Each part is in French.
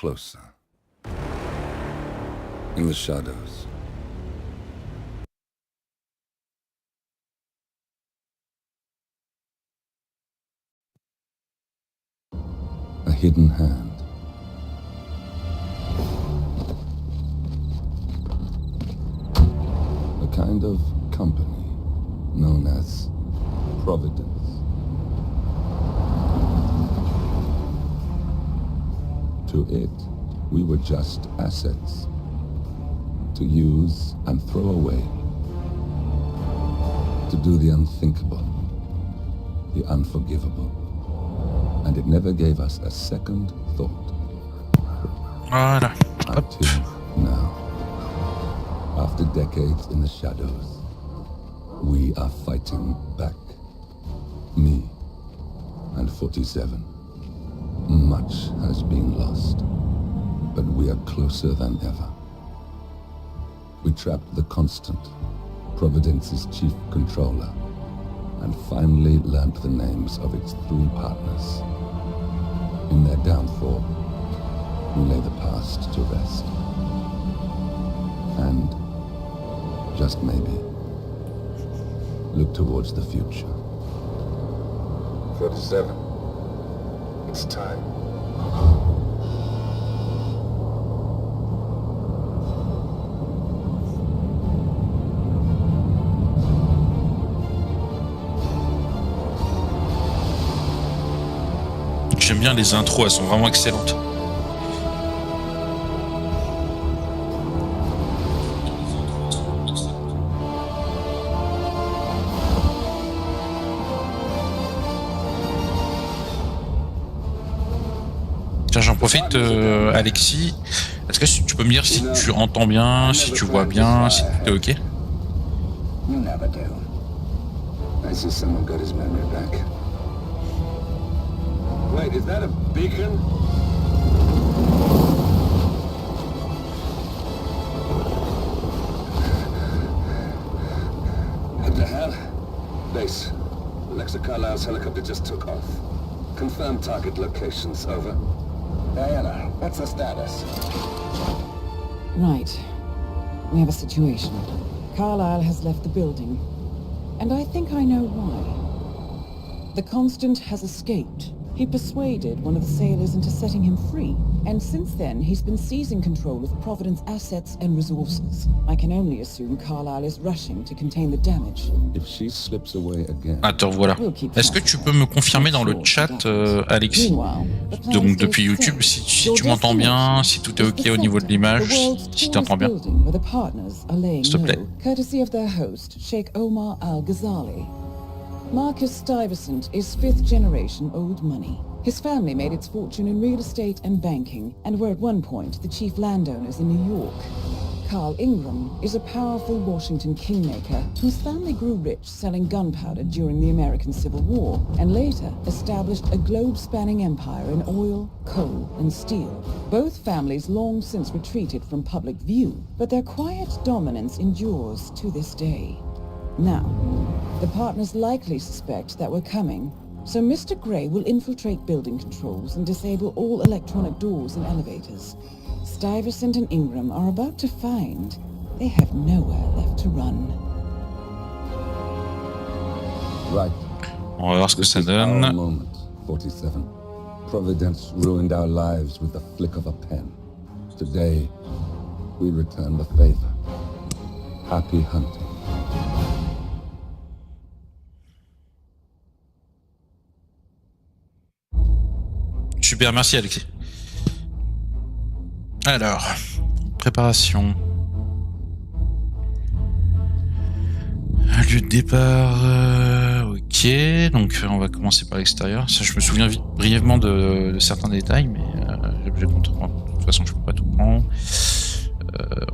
closer. In the shadows. A hidden hand. A kind of company known as Providence. To it, we were just assets to use and throw away, to do the unthinkable, the unforgivable, and it never gave us a second thought. Voilà. Until now, after decades in the shadows, we are fighting back. Me and 47. Much has been lost, but we are closer than ever. We trapped the Constant, Providence's chief controller, and finally learnt the names of its 3 partners. In their downfall, we lay the past to rest. And, just maybe, look towards the future. 47. It's time. J'aime bien les intros, elles sont vraiment excellentes. Tiens, j'en profite, Alexis. Est-ce que tu peux me dire si tu entends bien, si tu vois bien, si tout est ok? You never do. I see someone got his memory back. Wait, is that a beacon? What the hell? Base. Alexa Carlisle's helicopter just took off. Confirm target locations, over. Diana, what's the status? Right. We have a situation. Carlisle has left the building. And I think I know why. The Constant has escaped. He persuaded one of the sailors into setting him free, and since then he's been seizing control of Providence assets and resources. I can only assume Carlisle is rushing to contain the damage. If she slips away again. Attends, voilà. Est-ce que tu peux me confirmer dans le chat, Alexis, donc depuis YouTube, si tu m'entends bien, si tout est ok au niveau de l'image, si tu entends bien, s'il te plaît. Courtesy of their host, Sheikh Omar Al-Ghazali. Marcus Stuyvesant is 5th generation old money. His family made its fortune in real estate and banking, and were at one point the chief landowners in New York. Carl Ingram is a powerful Washington kingmaker whose family grew rich selling gunpowder during the American Civil War, and later established a globe-spanning empire in oil, coal, and steel. Both families long since retreated from public view, but their quiet dominance endures to this day. Now, the partners likely suspect that we're coming, so Mr. Gray will infiltrate building controls and disable all electronic doors and elevators. Stuyvesant and Ingram are about to find they have nowhere left to run. Right. On va voir ce que ça This is our donne. moment, 47. Providence ruined our lives with the flick of a pen. Today, we return the favor. Happy hunting. Super, merci Alexis. Alors, préparation. Lieu de départ, ok, donc on va commencer par l'extérieur. Ça, je me souviens brièvement de certains détails, mais j'ai obligé de comprendre. De toute façon, je peux pas tout prendre.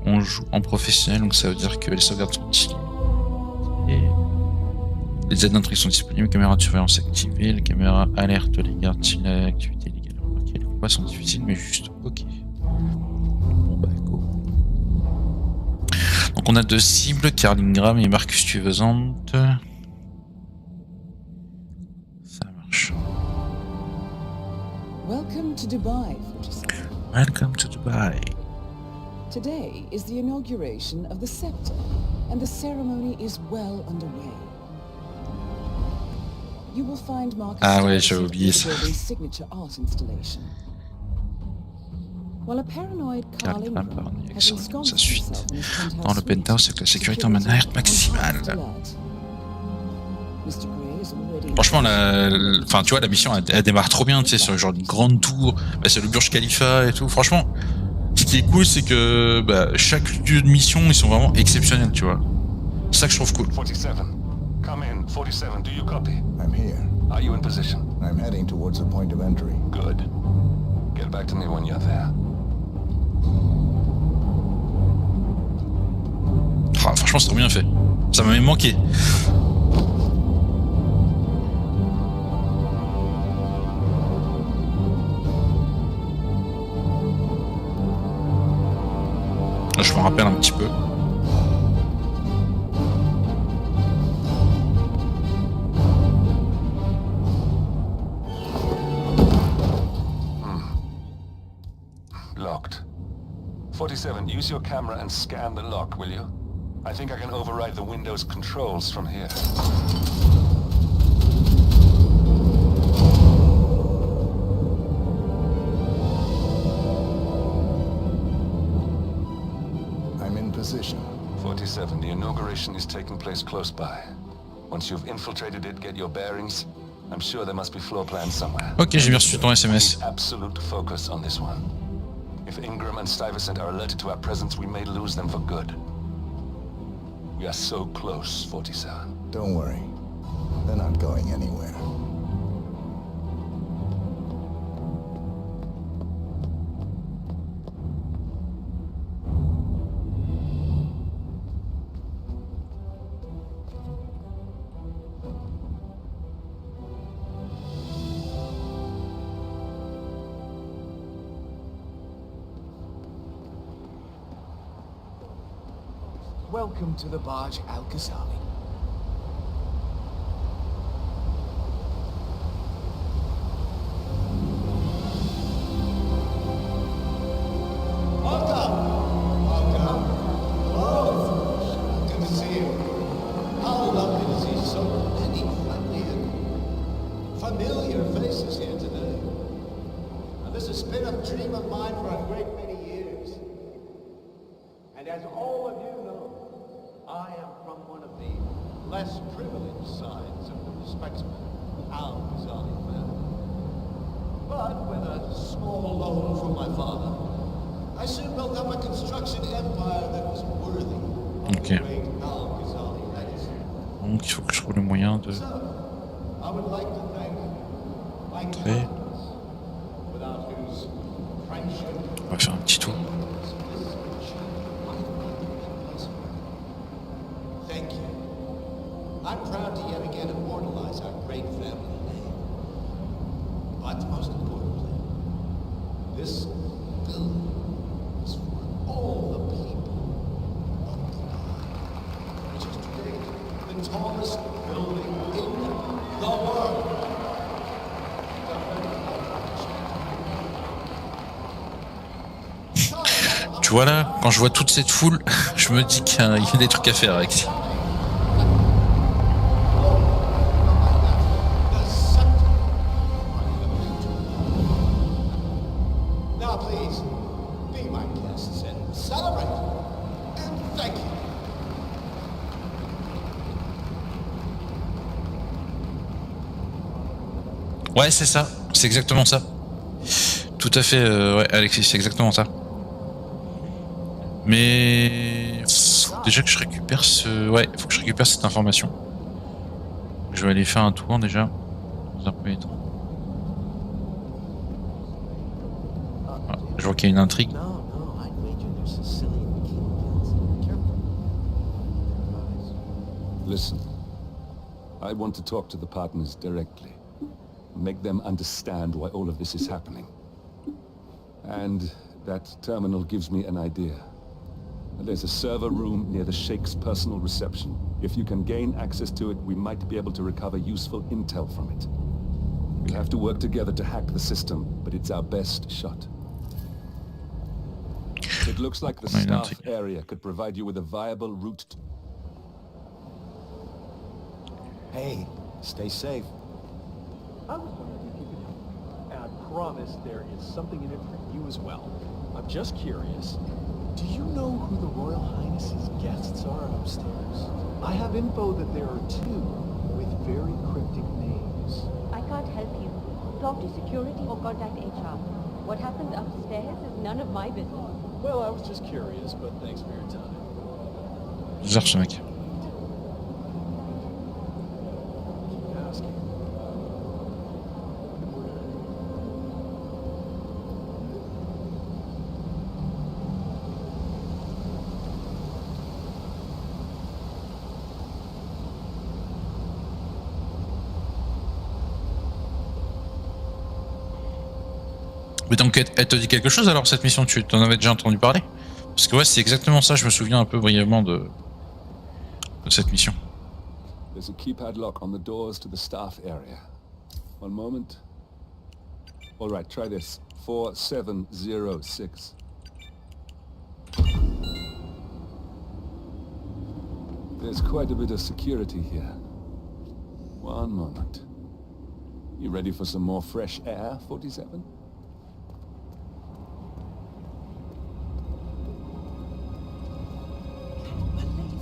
On joue en professionnel, donc ça veut dire que les sauvegardes sont illimitées. Les aides d'intrigue sont disponibles, caméra de surveillance activée, les caméras alerte les gardes si l'activité illégale est remarquée. Les combats sont difficiles, mais juste ok. Bon bah go. Donc on a 2 cibles, Carl Ingram et Marcus Stuyvesant. Ça marche. Welcome to Dubai, Welcome to Dubai. Today is the inauguration of the scepter, and the ceremony is well underway. You will find Marcus Stuyvesant with the building's signature art installation. While a paranoid Carl Ingram has ensconced himself in his dans le penthouse avec la sécurité en alerte maximale. Franchement, enfin, tu vois, la mission elle démarre trop bien, tu sais, sur genre une grande tour, bah, c'est le Burj Khalifa et tout. Franchement, ce qui est cool, c'est que chaque lieu de mission, ils sont vraiment exceptionnels, tu vois. C'est ça que je trouve cool. 47. Come in. 47, do you copy? I'm here. Are you in position? I'm heading towards the point of entry. Good. Get back to me when you're there. Ah, franchement, c'est trop bien fait. Ça m'avait manqué. Là, je me rappelle un petit peu. Locked. 47, use your camera and scan the lock, will you? I think I can override the Windows controls from here. I'm in position. 47, the inauguration is taking place close by. Once you've infiltrated it, get your bearings. I'm sure there must be floor plans somewhere. Ok, j'ai bien reçu ton SMS. Absolute focus on this one. If Ingram and Stuyvesant are alerted to our presence, we may lose them for good. We are so close, 47. Don't worry. They're not going anywhere. Welcome to the Barge Al Ghazali. Welcome! Welcome. Hello. Good to see you. How lovely to see so many friendly and familiar faces here today. Now, this has been a dream of mine for a great many years. And as all of you know, I am from one of the less privileged sides of the respectable Al Ghazali family. But with a small loan from my father, I soon built up a construction empire that was worthy of the great Al Ghazali legacy. Donc il faut que je trouve le moyen de... So, I would like to thank my Très. captains, without whose friendship On va faire un petit tour. Thank you. I'm proud to yet again immortalize our great family name. But most importantly, this building is for all the people of Dubai, which is today the tallest building in the world. Tu vois là, quand je vois toute cette foule, je me dis qu'il y a des trucs à faire avec ça. Now please, be my guests and celebrate. And thank you. Ouais, c'est ça, c'est exactement ça. Tout à fait, ouais, Alexis, c'est exactement ça. Mais faut déjà que je récupère ce... Ouais, faut que je récupère cette information. Je vais aller faire un tour déjà, dans un premier temps. Ah, je vois qu'il y a une intrigue. Listen, I want to talk to the partners directly. Make them understand why all of this is happening. And that terminal gives me an idea. There's a server room near the Sheikh's personal reception. If you can gain access to it, we might be able to recover useful intel from it. We'll have to work together to hack the system, but it's our best shot. It looks like the On a une staff intrigue. area could provide you with a viable route to... Hey, stay safe. I was wondering if you could help me. And I promise there is something in it for you as well. I'm just curious. Do you know who the Royal Highness's guests are upstairs? I have info that there are two with very cryptic names. I can't help you. Talk to security or contact HR. What happens upstairs is none of my business. Well, I was just curious, but thanks for your time. Bizarre ce mec. Keep asking. Mais donc elle te dit quelque chose alors cette mission, tu t'en avais déjà entendu parler? Parce que ouais, c'est exactement ça, je me souviens un peu brièvement de cette mission. There's a keypad lock on the doors to the staff area. One moment. All right, try this. 4706. There's quite a bit of security here. One moment. You ready for some more fresh air, 47?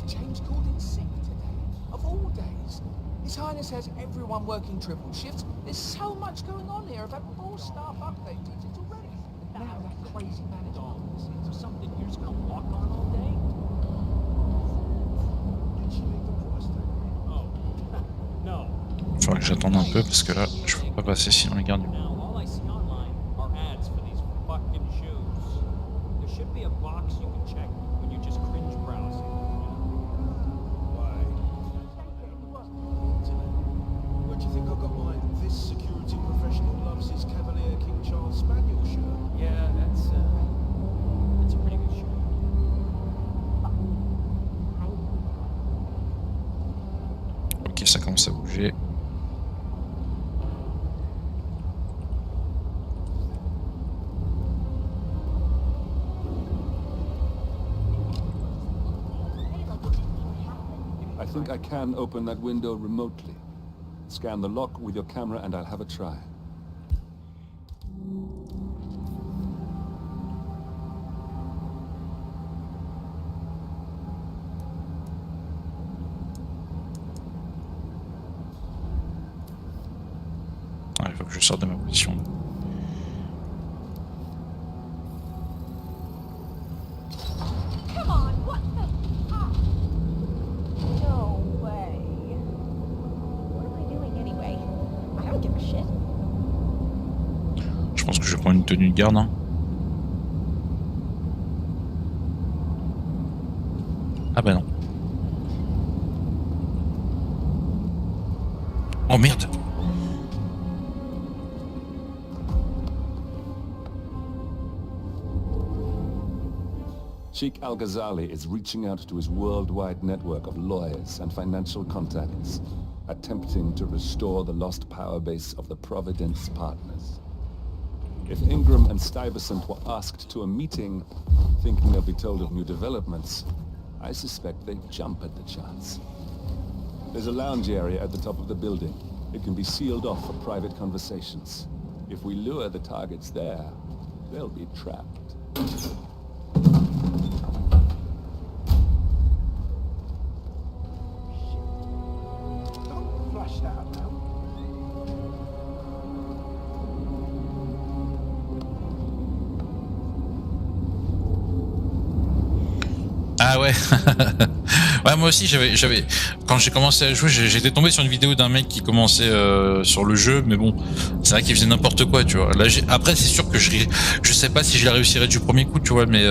James called in sick today. Of all days. His Highness has everyone working triple shifts. There's so much going on here. I've had 4 staff update digits already. Now that crazy manager. So something you're just gonna walk on all day? Did she leave the price tag? Oh, no. Il faudra que j'attende un peu parce que là, je peux pas passer sinon les gardes. Now, all I see online are ads for these fucking shoes. There should be a box you can check when you just cringe browsing. Why? Where do you think I got my "This security professional loves his Cavalier King Charles Spaniel" shirt? Yeah, that's a pretty good shirt. Ok, ça commence à bouger. I think I can open that window remotely. Scan the lock with your camera and I'll have a try. Ah, il faut que je sorte de ma position. Come on, what the... Ah. No way. What am I doing anyway? I don't give a shit. Je pense que je vais prendre une tenue de garde. Hein. Ah bah non. Oh merde. Sheikh Al-Ghazali is reaching out to his worldwide network of lawyers and financial contacts, attempting to restore the lost power base of the Providence partners. If Ingram and Stuyvesant were asked to a meeting, thinking they'll be told of new developments, I suspect they'd jump at the chance. There's a lounge area at the top of the building. It can be sealed off for private conversations. If we lure the targets there, they'll be trapped. Don't flush that out now. Ah ouais. Ouais, moi aussi j'avais quand j'ai commencé à jouer, j'étais tombé sur une vidéo d'un mec qui commençait sur le jeu, mais bon, c'est vrai qu'il faisait n'importe quoi, tu vois. Là, après c'est sûr que je sais pas si je la réussirais du premier coup, tu vois, mais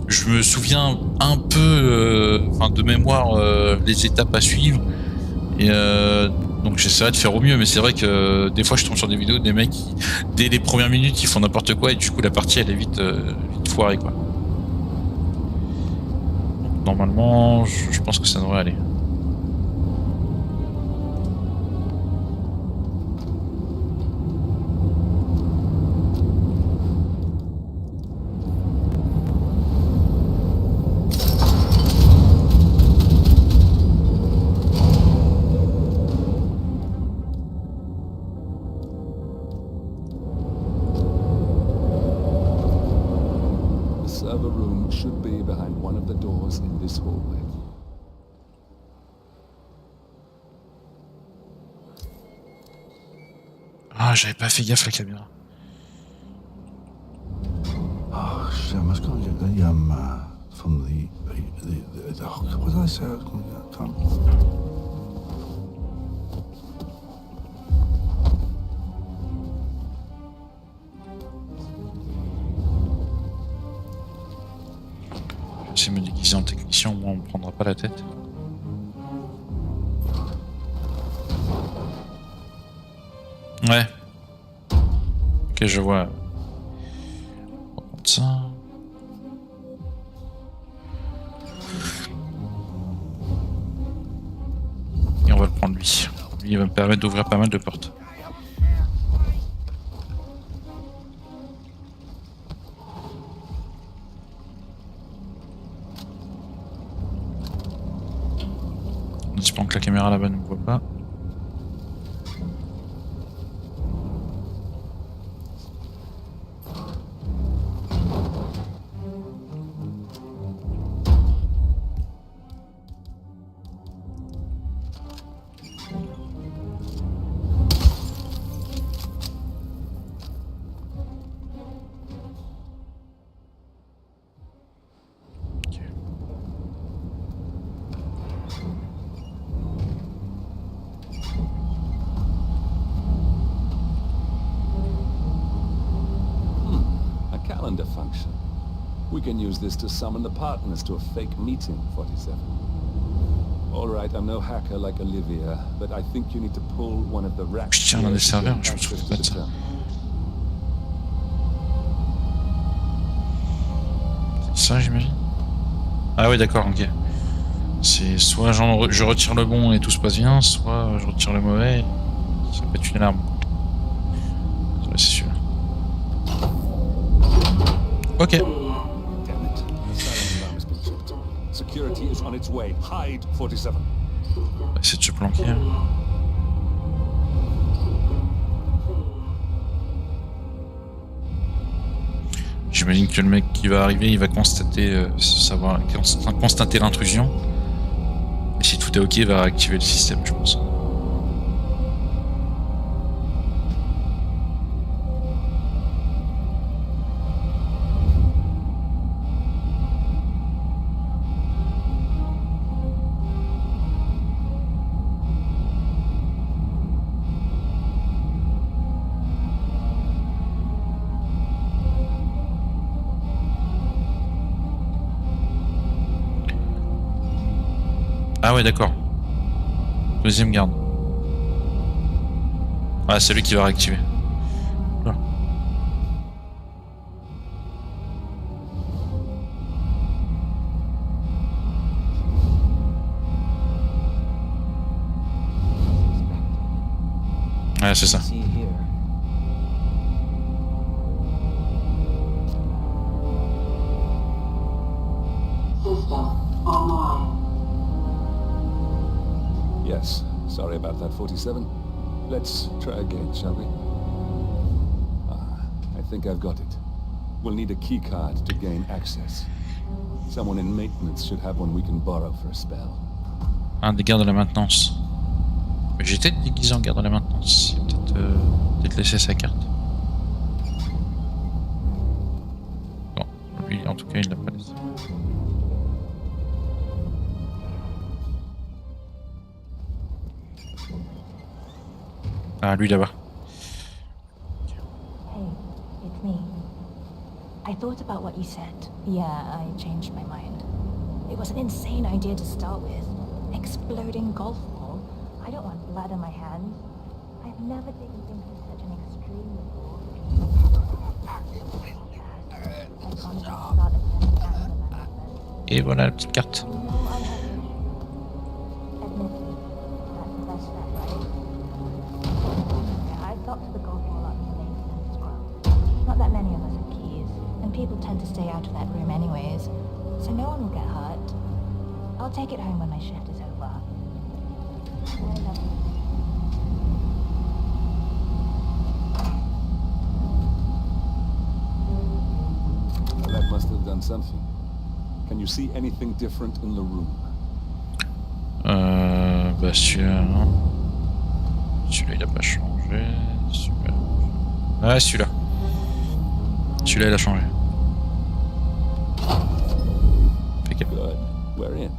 je me souviens un peu de mémoire les étapes à suivre et donc j'essaierai de faire au mieux, mais c'est vrai que des fois je tombe sur des vidéos des mecs qui, dès les premières minutes, ils font n'importe quoi et du coup la partie elle est vite foirée, quoi. Normalement, je pense que ça devrait aller. should be behind one of the doors in this hallway. Ah, j'avais pas fait gaffe à la caméra. Oh shit! I must go and get the from the what did I say I was going to get? Tom. Je vais me déguiser en technicien, moi on me prendra pas la tête. Ouais. Ok, je vois. On va prendre ça. Et on va le prendre lui. Lui, il va me permettre d'ouvrir pas mal de portes. En espérant que la caméra là-bas ne me voit pas. Calendar function. We can use this to summon the partners to a fake meeting, 47. All right, I'm no hacker like Olivia, but I think you need to pull one of the racks. Je tiens dans des serveurs, je me souviens pas de ça. C'est ça, j'imagine. Ah oui, d'accord, ok. C'est soit je retire le bon et tout se passe bien, soit je retire le mauvais et ça peut être une alarme. Ouais, c'est sûr. Ok. Damn it. The silent alarm has been tripped. Security is on its way. Hide, 47. On va essayer de se planquer. Hein. J'imagine que le mec qui va arriver, il va constater, constater l'intrusion. Et si tout est ok, il va activer le système, je pense. Ah ouais, d'accord. Deuxième garde. Ah, c'est lui qui va réactiver. Là. Ouais, c'est ça. Yes, sorry about that, 47. Let's try again, shall we? I think I've got it. We'll need a key card to gain access. Someone in maintenance should have one we can borrow for a spell. Un des gardes de la maintenance. J'étais déguisé en garde de la maintenance. Il a peut-être laissé sa carte. Bon, lui en tout cas il l'a pas laissé. Ah, lui là-bas. Hey, it's me. I thought about what you said. Yeah, I changed my mind. It was an insane idea to start with. Exploding golf ball. I don't want blood on my hands. I've never taken things to such an extreme before. I've gone to start attending anger management. Et voilà la petite carte. I know I have you. Admittedly, that's the best bet, right? Yeah, I've got to the golf ball up in maintenance as well. Not that many of us have keys, and people tend to stay out of that room anyways, so no one will get hurt. I'll take it home when my shift is over. I love you. Well, that must have done something. Can you see anything different in the room? Bah celui-là, non. Celui-là il a pas changé. Celui-là. Ah celui-là. Celui-là il a changé. Good. We're in.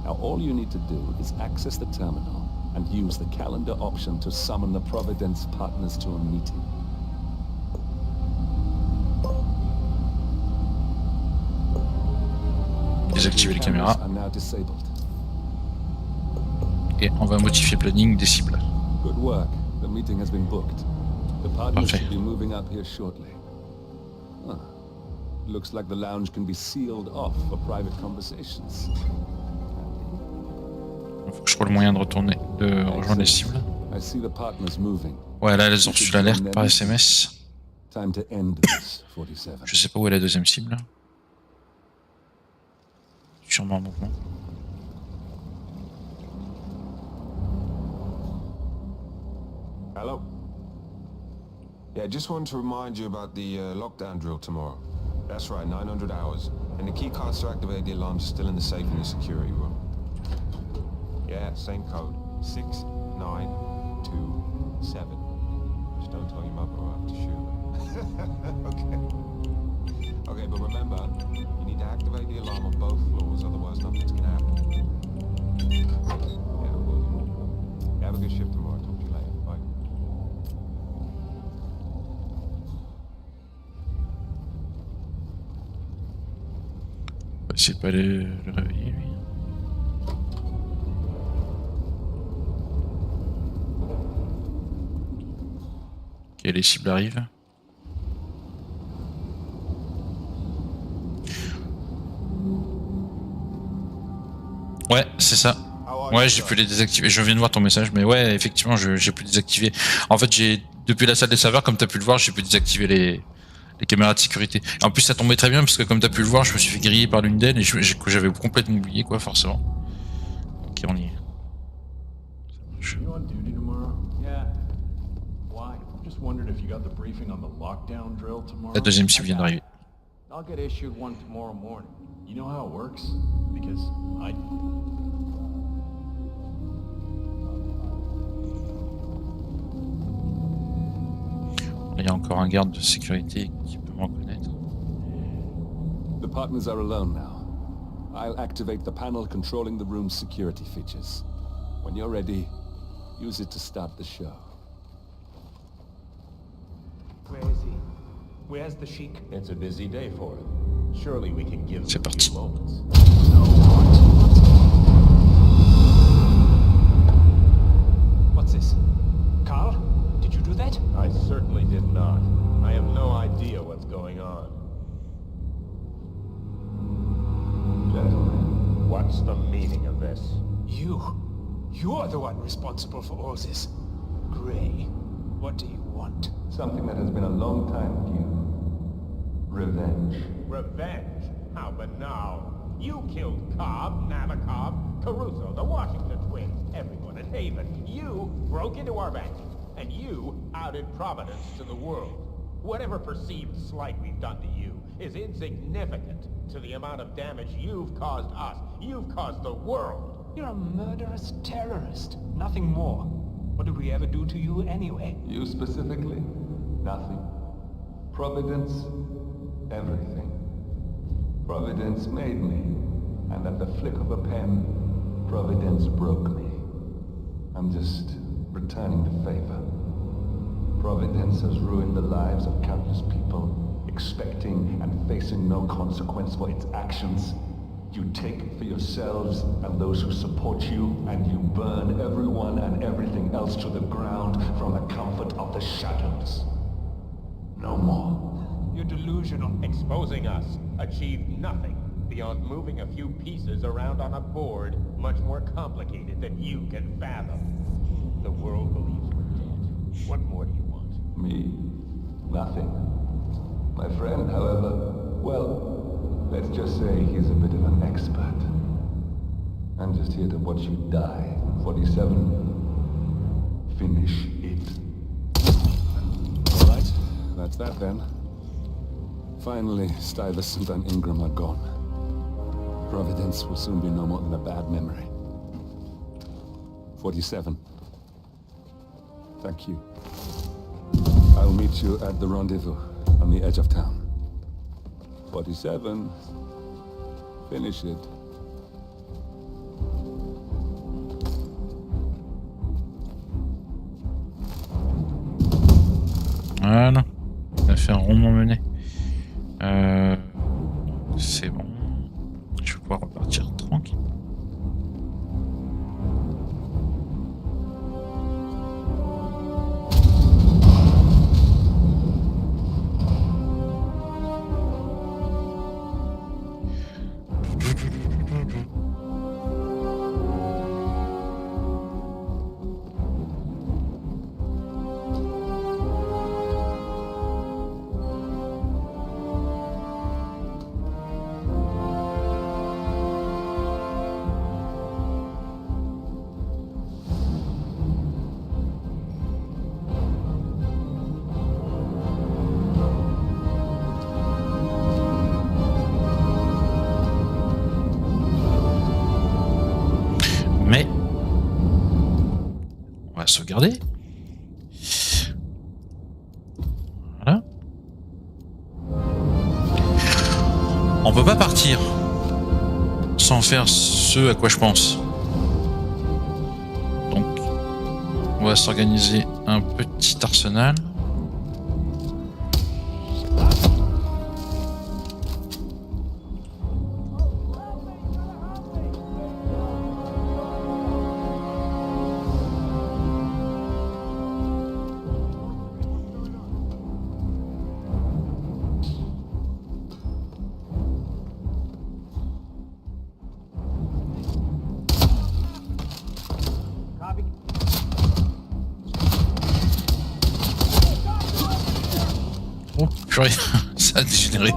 Now all you need to do is access the terminal and use the calendar option to summon the Providence partners to a meeting. Désactiver les caméras. Are now disabled. Et on va modifier le planning des cibles. Good work. The meeting has been booked. The partners Parfait. should be moving up here shortly. Huh. Looks like the lounge can be sealed off for private conversations. Il faut que je trouve le moyen de retourner, de rejoindre les cibles. I see the partners moving. Ouais, là elles ont reçu l'alerte par SMS. Time to end this, 47. Je sais pas où est la deuxième cible. Sûrement en mouvement. Hello. Yeah, just wanted to remind you about the lockdown drill tomorrow. That's right, 900 hours. And the key cards to activate the alarms are still in the safe in the security room. Yeah, same code. 6927. Just don't tell your mother or I'll have to shoot her. Okay. Okay, but remember, you need to activate the alarm on both floors, otherwise nothing's gonna happen. Yeah, will do. Yeah, have a good shift tomorrow. Talk to you later. Bye. On va essayer de pas aller le réveiller lui. Ok, les cibles arrivent. Ouais, c'est ça. Ouais, j'ai pu les désactiver. Je viens de voir ton message, mais ouais, effectivement, j'ai pu désactiver. En fait, depuis la salle des serveurs, comme t'as pu le voir, j'ai pu désactiver les caméras de sécurité. Et en plus, ça tombait très bien, parce que comme t'as pu le voir, je me suis fait griller par l'une d'elles, et j'avais complètement oublié, quoi, forcément. Ok, on y est. You on duty tomorrow? Yeah. Why? Just wondered if you got the briefing on the lockdown drill tomorrow. La deuxième cible vient d'arriver. I'll get issued one tomorrow morning. You know how it works? Because I... Il y a encore un garde de sécurité qui peut me reconnaître. The partners are alone now. I'll activate the panel controlling the room's security features. When you're ready, use it to start the show. Where is he? Where's the Sheik? It's a busy day for him. Surely we can give C'est him a parti. few moments. What's this? Carl? Did you do that? I certainly did not. I have no idea what's going on. Gentlemen, what's the meaning of this? You're the one responsible for all this. Gray, what do you want? Something that has been a long time due. Revenge. Revenge? How banal. You killed Cobb, Nabokov, Caruso, the Washington twins, everyone in Haven. You broke into our bank, and you outed Providence to the world. Whatever perceived slight we've done to you is insignificant to the amount of damage you've caused us. You've caused the world. You're a murderous terrorist. Nothing more. What did we ever do to you anyway? You specifically? Nothing. Providence? Everything. Providence made me, and at the flick of a pen, Providence broke me. I'm just returning the favor. Providence has ruined the lives of countless people, expecting and facing no consequence for its actions. You take for yourselves and those who support you, and you burn everyone and everything else to the ground from the comfort of the shadows. No more. You're delusional. Exposing us achieved nothing beyond moving a few pieces around on a board much more complicated than you can fathom. The world believes we're dead. What more do you want? Me? Nothing. My friend, however, well, let's just say he's a bit of an expert. I'm just here to watch you die. 47. Finish it. All right, that's that then. Finally, Stuyvesant and Ingram are gone. Providence will soon be no more than a bad memory. 47. Thank you. I'll meet you at the rendezvous on the edge of town. 47. Finish it. Voilà. On a fait un rondement mené. C'est bon. Je vais pouvoir repartir tranquille. Mais on va sauvegarder. Voilà. On peut pas partir sans faire ce à quoi je pense. Donc, on va s'organiser un petit arsenal. Oh, purée, ça a dégénéré.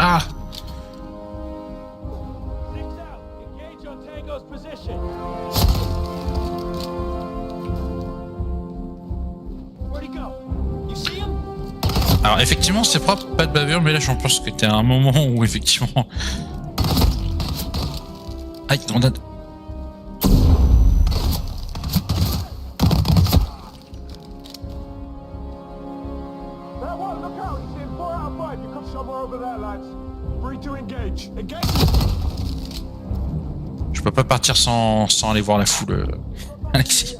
Ah! Alors effectivement c'est propre, pas de bavure, mais là j'en pense que t'es à un moment où effectivement... Aïe, grenade. Je peux pas partir sans aller voir la foule, Alexis.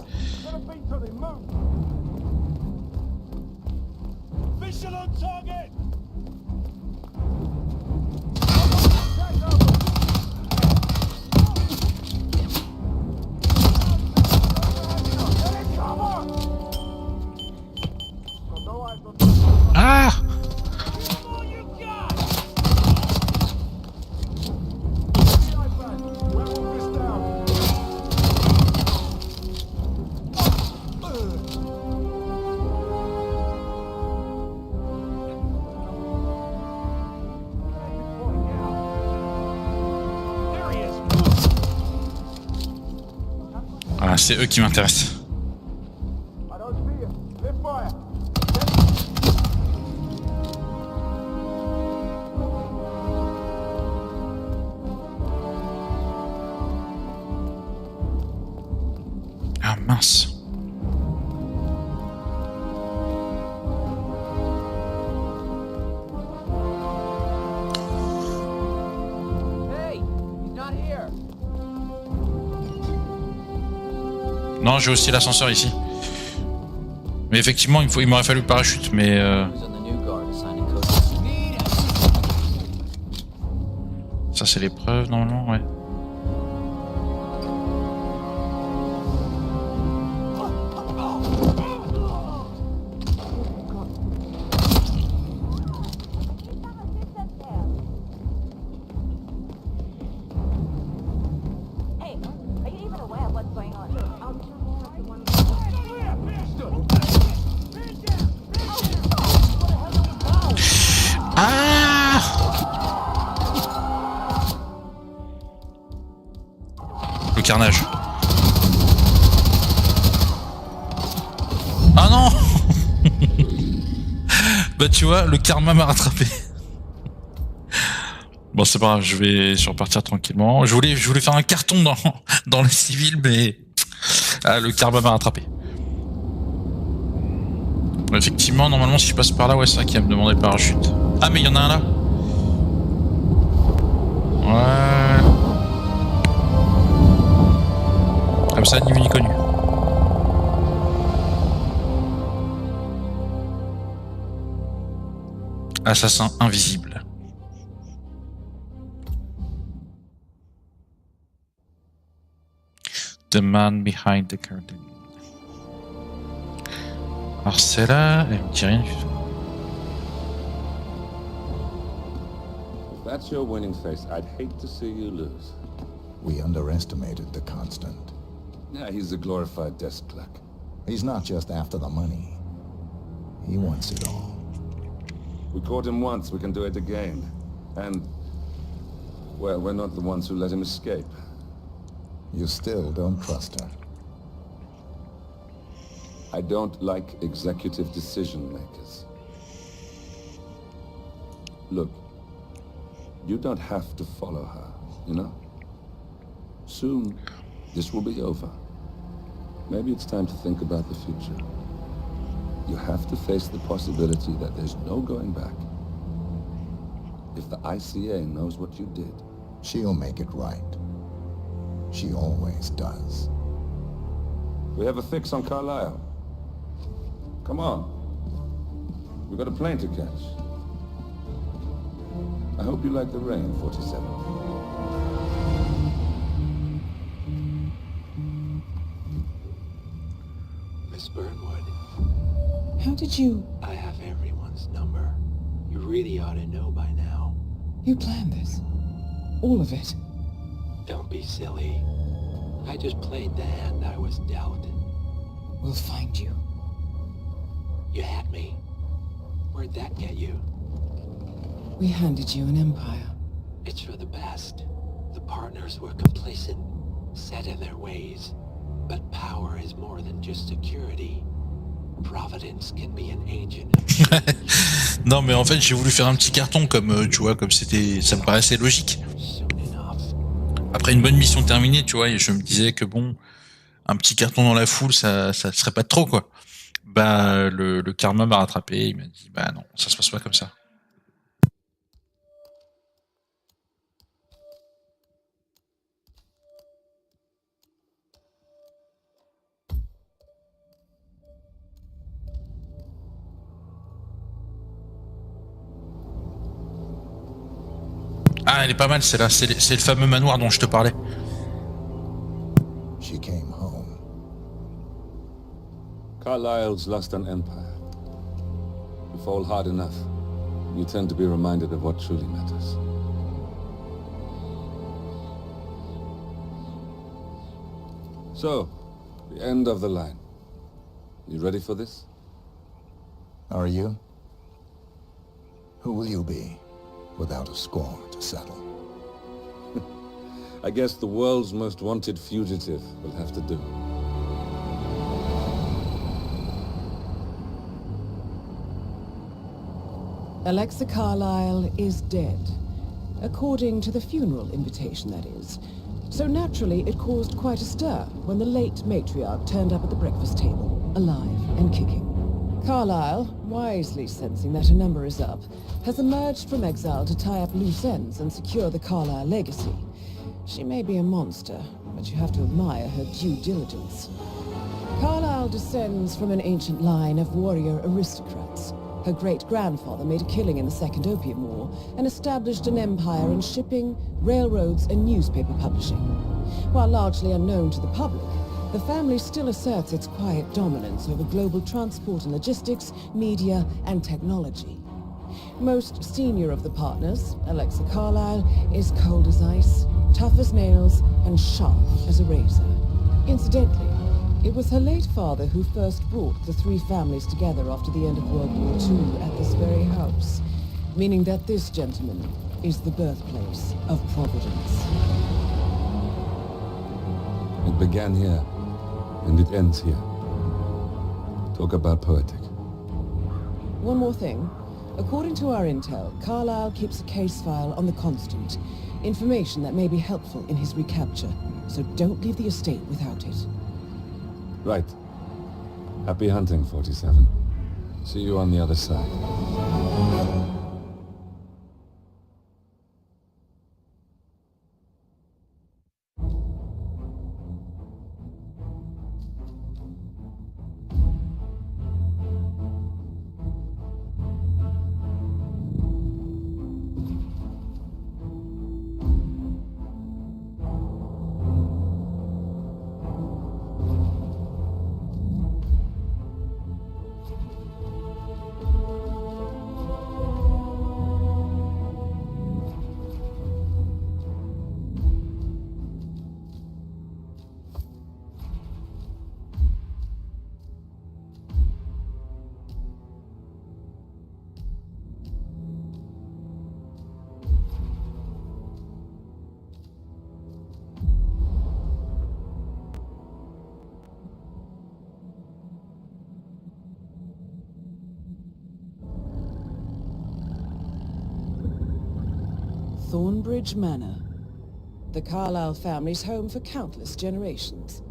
Ah! Ah, c'est eux qui m'intéressent. Ah mince. Non, j'ai aussi l'ascenseur ici. Mais effectivement, il m'aurait fallu le parachute, mais Ça c'est l'épreuve normalement, ouais. Ah! Le carnage. Ah non! Bah tu vois, le karma m'a rattrapé. Bon c'est pas grave, je vais repartir tranquillement. Je voulais faire un carton dans les civils, mais le karma m'a rattrapé. Effectivement, normalement si je passe par là, ouais c'est vrai qu'il va me demander le parachute. Ah mais il y en a un là. Ouais. Comme ça, ni vu ni connu. Assassin invisible. The man behind the curtain. Alors celle-là, elle me dit rien du tout. If that's your winning face, I'd hate to see you lose. We underestimated the Constant. Yeah, he's a glorified desk clerk. He's not just after the money. He wants it all. We caught him once, we can do it again. And, well, we're not the ones who let him escape. You still don't trust her. I don't like executive decision makers. Look, you don't have to follow her, you know? Soon, this will be over. Maybe it's time to think about the future. You have to face the possibility that there's no going back. If the ICA knows what you did, she'll make it right. She always does. We have a fix on Carlisle. Come on. We've got a plane to catch. I hope you like the rain, 47. Miss Burnwood. How did you... I have everyone's number. You really ought to know by now. You planned this? All of it? Don't be silly. I just played the hand I was dealt. We'll find you. You had me. Where'd that get you? We handed you an empire. It's for the best. The partners were complacent, set in their ways. But power is more than just security. Providence can be an agent. Non mais en fait j'ai voulu faire un petit carton comme tu vois, comme c'était, ça me paraissait logique. Après une bonne mission terminée, tu vois, et je me disais que bon, un petit carton dans la foule, ça serait pas de trop quoi. Bah le karma m'a rattrapé, il m'a dit bah non, ça se passe pas comme ça. Ah, elle est pas mal celle-là, c'est le fameux manoir dont je te parlais. She came home. Carlisle's lost an empire. You fall hard enough, you tend to be reminded of what truly matters. So, the end of the line. You ready for this? Are you? Who will you be, without a score to settle? I guess the world's most wanted fugitive will have to do. Alexa Carlisle is dead. According to the funeral invitation, that is. So naturally, it caused quite a stir when the late matriarch turned up at the breakfast table, alive and kicking. Carlisle, wisely sensing that her number is up, has emerged from exile to tie up loose ends and secure the Carlisle legacy. She may be a monster, but you have to admire her due diligence. Carlisle descends from an ancient line of warrior aristocrats. Her great-grandfather made a killing in the Second Opium War and established an empire in shipping, railroads, and newspaper publishing. While largely unknown to the public, the family still asserts its quiet dominance over global transport and logistics, media, and technology. Most senior of the partners, Alexa Carlyle, is cold as ice, tough as nails, and sharp as a razor. Incidentally, it was her late father who first brought the three families together after the end of World War II at this very house, meaning that this gentleman is the birthplace of Providence. It began here, and it ends here. Talk about poetic. One more thing. According to our intel, Carlyle keeps a case file on the Constant, information that may be helpful in his recapture, so don't leave the estate without it. Right. Happy hunting, 47. See you on the other side. Thornbridge Manor, the Carlyle family's home for countless generations.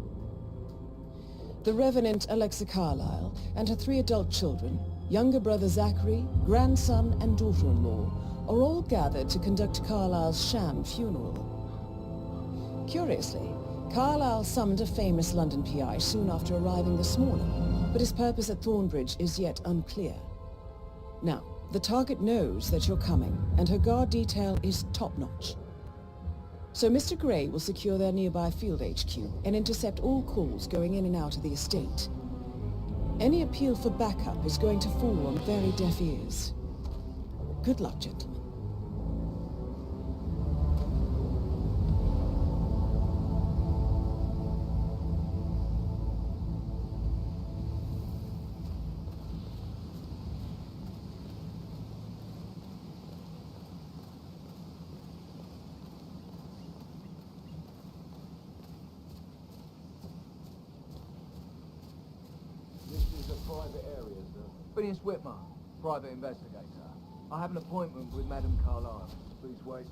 The Revenant Alexa Carlyle and her 3 adult children, younger brother Zachary, grandson and daughter-in-law, are all gathered to conduct Carlyle's sham funeral. Curiously, Carlyle summoned a famous London PI soon after arriving this morning, but his purpose at Thornbridge is yet unclear. Now, the target knows that you're coming, and her guard detail is top-notch. So Mr. Gray will secure their nearby field HQ and intercept all calls going in and out of the estate. Any appeal for backup is going to fall on very deaf ears. Good luck, gentlemen. Phineas Whitmer, private investigator. I have an appointment with Madame Carlyle. Please wait.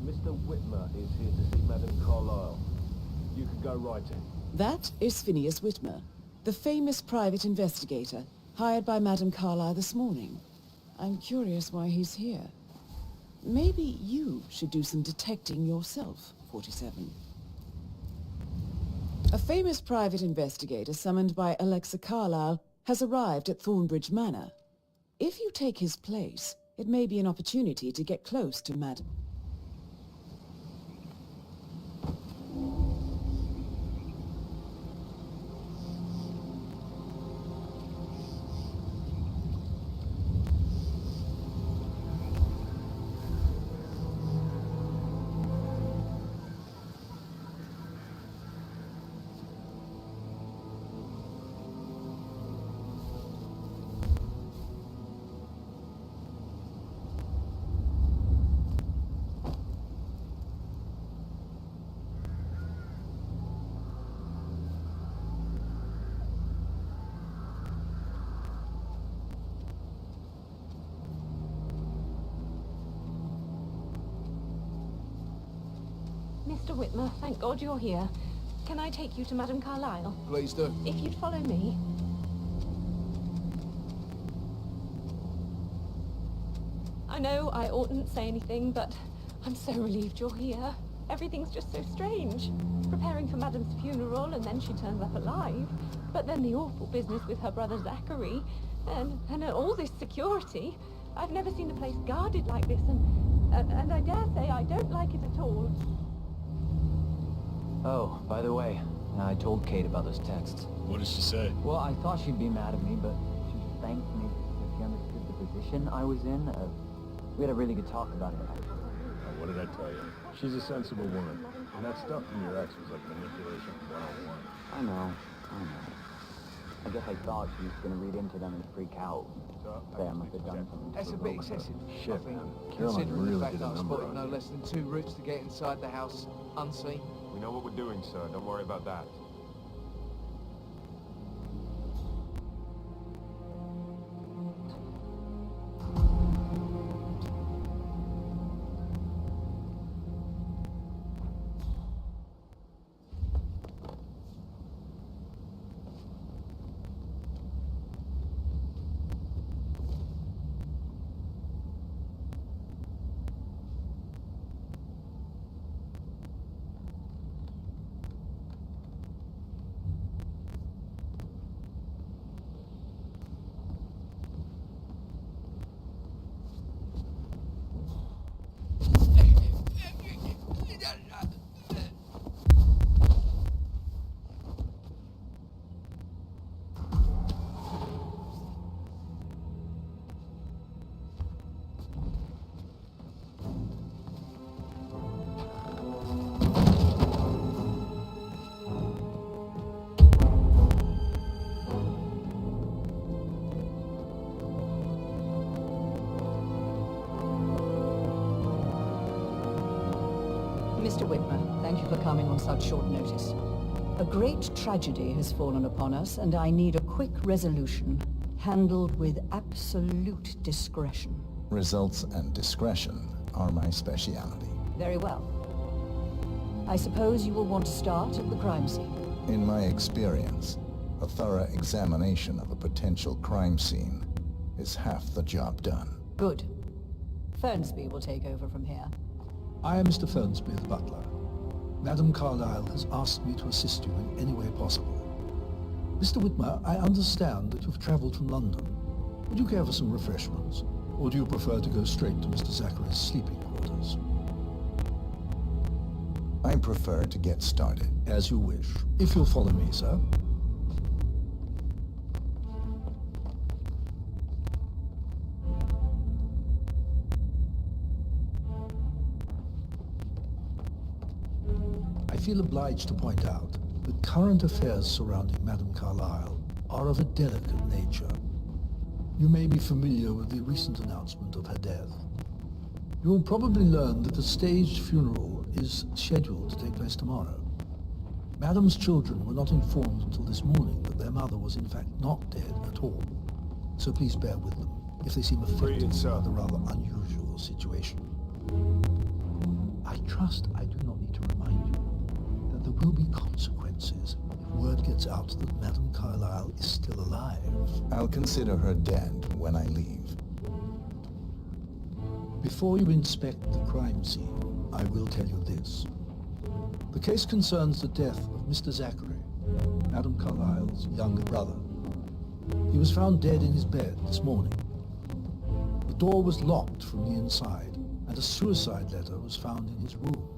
Mr. Whitmer is here to see Madame Carlyle. You can go right in. That is Phineas Whitmer, the famous private investigator hired by Madame Carlyle this morning. I'm curious why he's here. Maybe you should do some detecting yourself, 47. A famous private investigator summoned by Alexa Carlyle has arrived at Thornbridge Manor. If you take his place, it may be an opportunity to get close to Madame. Mr. Whitmer, thank God you're here. Can I take you to Madame Carlyle? Please do. If you'd follow me. I know I oughtn't say anything, but I'm so relieved you're here. Everything's just so strange. Preparing for Madame's funeral, and then she turns up alive. But then the awful business with her brother Zachary. And all this security. I've never seen the place guarded like this, and I dare say I don't like it at all. Oh, by the way, I told Kate about those texts. What did she say? Well, I thought she'd be mad at me, but she thanked me because she understood the position I was in. We had a really good talk about it. What did I tell you? She's a sensible woman. And that stuff from your ex was like manipulation 101. I know. I guess I thought she was going to read into them and freak out. Say I must have done something. That's a bit excessive, Shit, I think, man. Caroline considering really the fact did a that I've number spotted on no you. less than 2 routes to get inside the house unseen. We know what we're doing, sir. Don't worry about that. Mr. Whitmer, thank you for coming on such short notice. A great tragedy has fallen upon us, and I need a quick resolution, handled with absolute discretion. Results and discretion are my speciality. Very well. I suppose you will want to start at the crime scene. In my experience, a thorough examination of a potential crime scene is half the job done. Good. Fernsby will take over from here. I am Mr. Fernsby, the butler. Madame Carlyle has asked me to assist you in any way possible. Mr. Whitmer, I understand that you've traveled from London. Would you care for some refreshments? Or do you prefer to go straight to Mr. Zachary's sleeping quarters? I prefer to get started. As you wish. If you'll follow me, sir. I feel obliged to point out that current affairs surrounding Madame Carlyle are of a delicate nature. You may be familiar with the recent announcement of her death. You will probably learn that the staged funeral is scheduled to take place tomorrow. Madame's children were not informed until this morning that their mother was in fact not dead at all. So please bear with them if they seem affected by the rather unusual situation. I trust I do not need to remind you that there will be consequences if word gets out that Madame Carlyle is still alive. I'll consider her dead when I leave. Before you inspect the crime scene, I will tell you this. The case concerns the death of Mr. Zachary, Madame Carlyle's younger brother. He was found dead in his bed this morning. The door was locked from the inside, and a suicide letter was found in his room.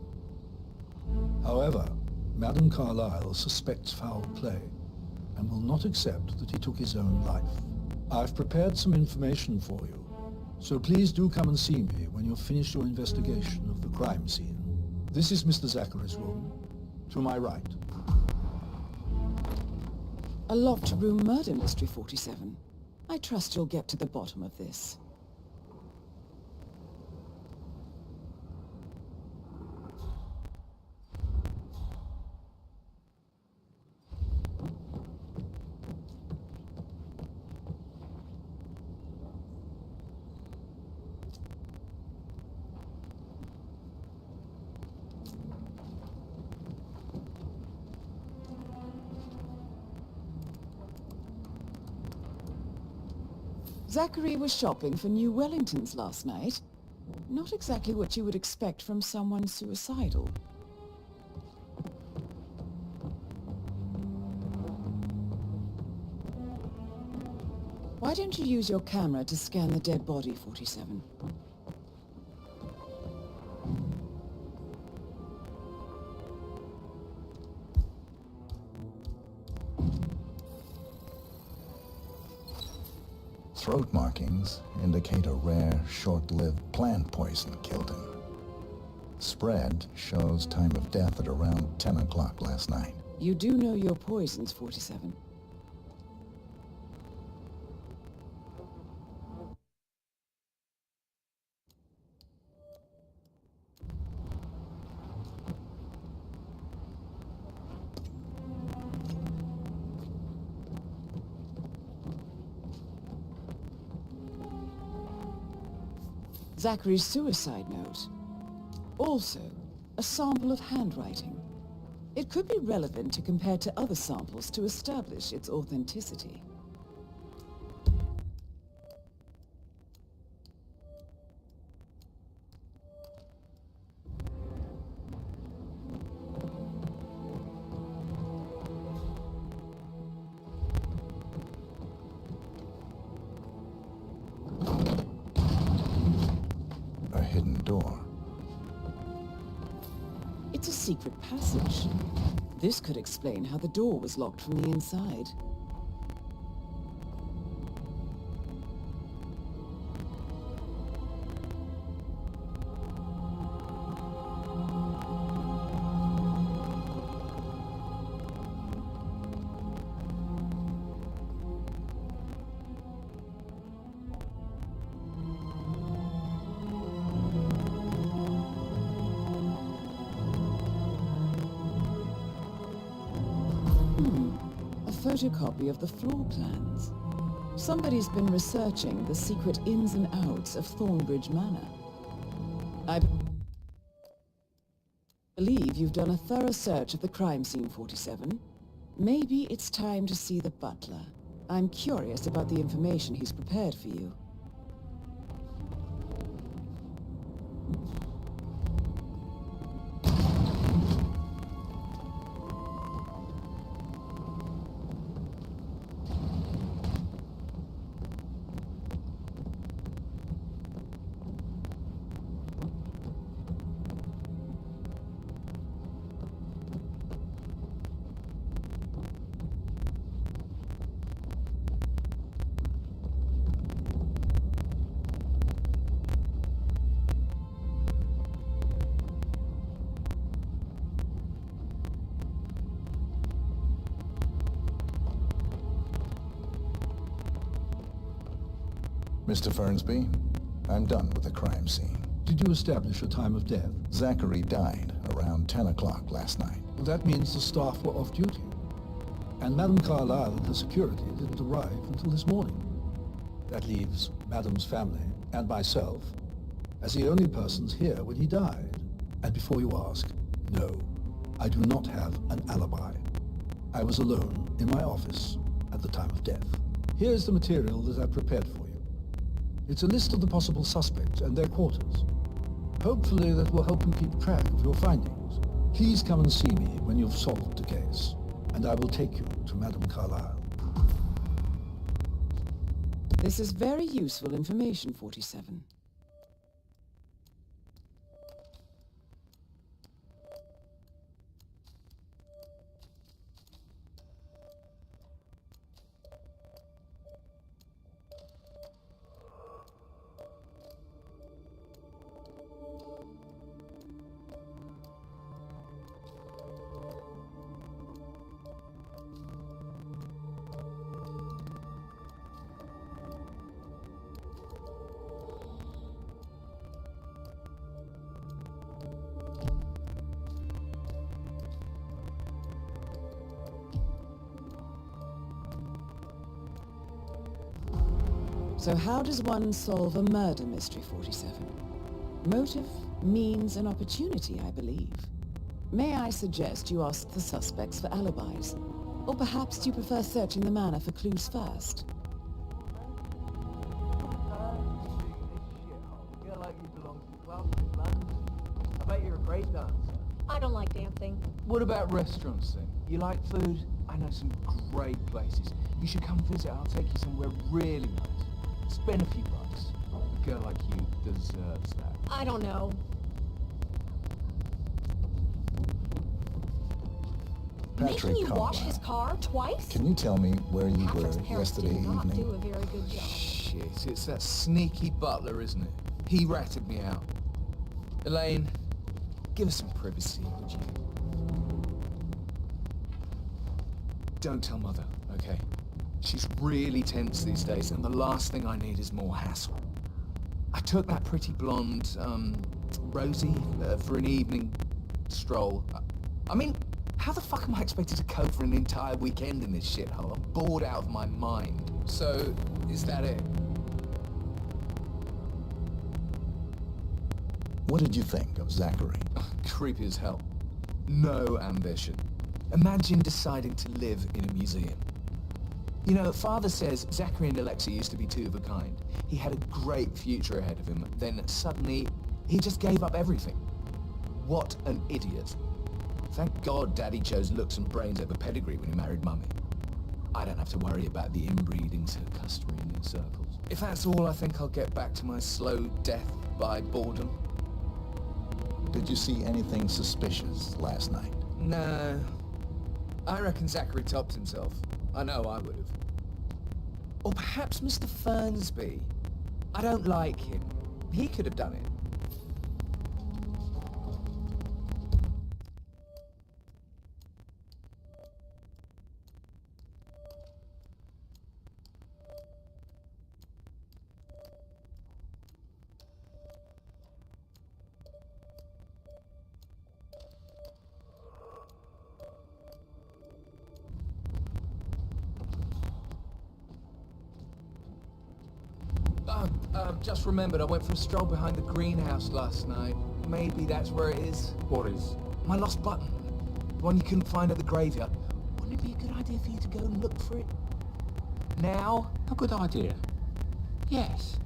However, Madame Carlyle suspects foul play and will not accept that he took his own life. I've prepared some information for you, so please do come and see me when you've finished your investigation of the crime scene. This is Mr. Zachary's room, to my right. A locked room murder mystery, 47. I trust you'll get to the bottom of this. Zachary was shopping for new Wellingtons last night. Not exactly what you would expect from someone suicidal. Why don't you use your camera to scan the dead body, 47? Throat markings indicate a rare, short-lived plant poison killed him. Spread shows time of death at around 10 o'clock last night. You do know your poisons, 47. Zachary's suicide note. Also, a sample of handwriting. It could be relevant to compare to other samples to establish its authenticity. A hidden door. It's a secret passage. This could explain how the door was locked from the inside. Photocopy of the floor plans. Somebody's been researching the secret ins and outs of Thornbridge Manor. I believe you've done a thorough search of the crime scene, 47. Maybe it's time to see the butler. I'm curious about the information he's prepared for you. Mr. Fernsby, I'm done with the crime scene. Did you establish a time of death? Zachary died around 10 o'clock last night. Well, that means the staff were off duty. And Madame Carlyle and her security didn't arrive until this morning. That leaves Madame's family and myself as the only persons here when he died. And before you ask, no, I do not have an alibi. I was alone in my office at the time of death. Here's the material that I prepared for you. It's a list of the possible suspects and their quarters. Hopefully that will help you keep track of your findings. Please come and see me when you've solved the case, and I will take you to Madame Carlyle. This is very useful information, 47. So how does one solve a murder mystery, 47? Motive, means, and opportunity, I believe. May I suggest you ask the suspects for alibis? Or perhaps do you prefer searching the manor for clues first? I bet you're a great dancer. I don't like dancing. What about restaurants then? You like food? I know some great places. You should come visit. I'll take you somewhere really nice. Spend a few bucks. A girl like you deserves that. I don't know. Patrick Making you Carlisle. wash his car twice? Can you tell me where you Patrick's were parents yesterday did not do evening? a very good job. Shit, it's that sneaky butler, isn't it? He ratted me out. Elaine, give us some privacy, would you? Don't tell Mother, okay? She's really tense these days, and the last thing I need is more hassle. I took that pretty blonde, Rosie, for an evening stroll. I mean, how the fuck am I expected to cope for an entire weekend in this shithole? I'm bored out of my mind. So, is that it? What did you think of Zachary? Creepy as hell. No ambition. Imagine deciding to live in a museum. You know, Father says Zachary and Alexa used to be two of a kind. He had a great future ahead of him, then suddenly, he just gave up everything. What an idiot. Thank God Daddy chose looks and brains over pedigree when he married Mummy. I don't have to worry about the inbreeding so customary in these circles. If that's all, I think I'll get back to my slow death by boredom. Did you see anything suspicious last night? No. I reckon Zachary topped himself. I know I would have. Or perhaps Mr. Fernsby. I don't like him. He could have done it. Just remembered I went for a stroll behind the greenhouse last night. Maybe that's where it is. What is? My lost button. The one you couldn't find at the graveyard. Wouldn't it be a good idea for you to go and look for it? Now? A good idea. Yes.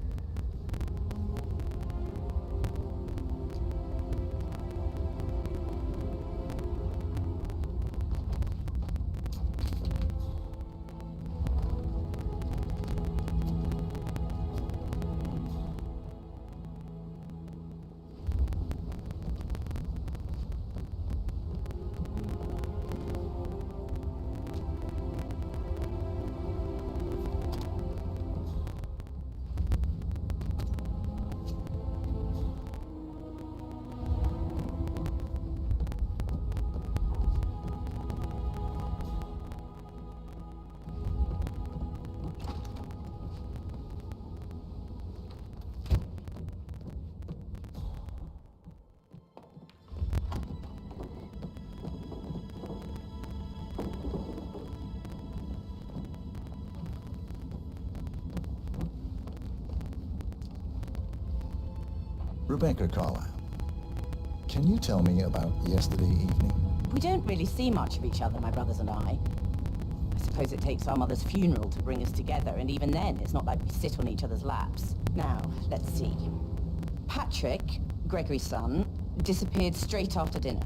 Rebecca Carlisle, can you tell me about yesterday evening? We don't really see much of each other, my brothers and I. I suppose it takes our mother's funeral to bring us together, and even then, it's not like we sit on each other's laps. Now, let's see. Patrick, Gregory's son, disappeared straight after dinner.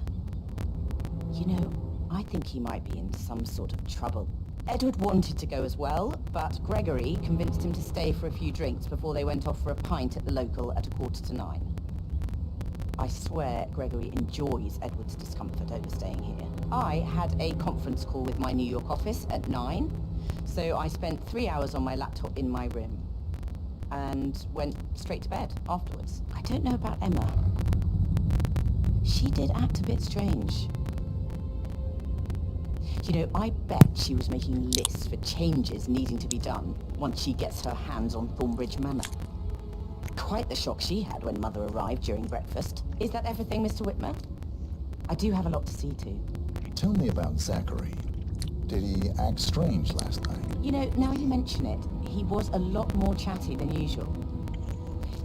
You know, I think he might be in some sort of trouble. Edward wanted to go as well, but Gregory convinced him to stay for a few drinks before they went off for a pint at the local at 8:45. I swear Gregory enjoys Edward's discomfort over staying here. I had a conference call with my New York office at 9, so I spent 3 hours on my laptop in my room and went straight to bed afterwards. I don't know about Emma. She did act a bit strange. You know, I bet she was making lists for changes needing to be done once she gets her hands on Thornbridge Manor. Quite the shock she had when Mother arrived during breakfast. Is that everything, Mr. Whitmer? I do have a lot to see to. Tell me about Zachary. Did he act strange last night? You know, now you mention it, he was a lot more chatty than usual.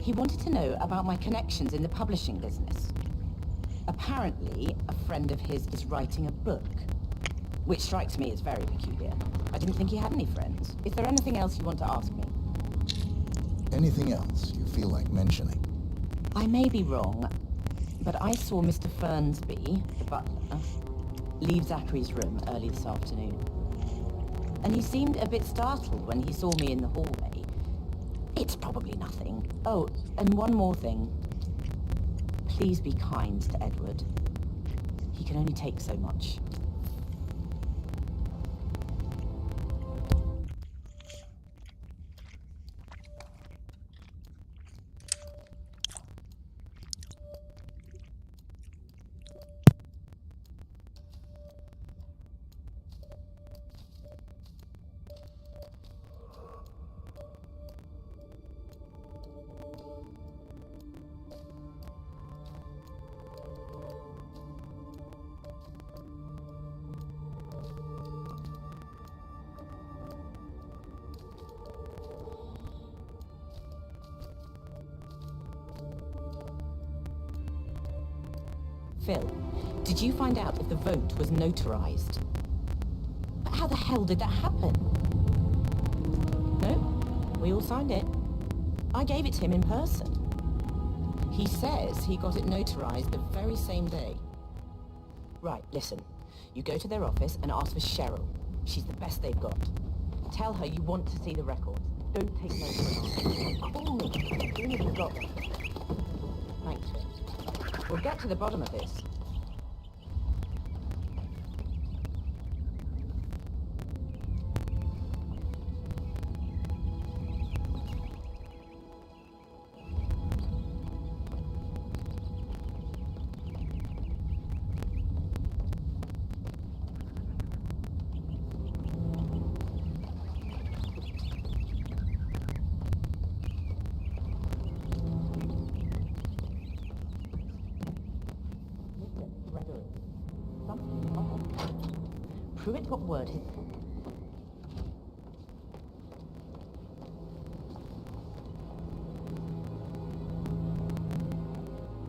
He wanted to know about my connections in the publishing business. Apparently, a friend of his is writing a book, which strikes me as very peculiar. I didn't think he had any friends. Is there anything else you want to ask me? Anything else you feel like mentioning? I may be wrong, but I saw Mr. Fernsby, the butler, leave Zachary's room early this afternoon. and he seemed a bit startled when he saw me in the hallway. It's probably nothing. Oh, and one more thing. Please be kind to Edward. He can only take so much. Phil, did you find out if the vote was notarized? But how the hell did that happen? No, we all signed it. I gave it to him in person. He says he got it notarized the very same day. Right, listen. You go to their office and ask for Cheryl. She's the best they've got. Tell her you want to see the records. Don't take no for an answer. Call me as soon as you've got them. Thanks, Phil. We'll get to the bottom of this. Pruitt got word his...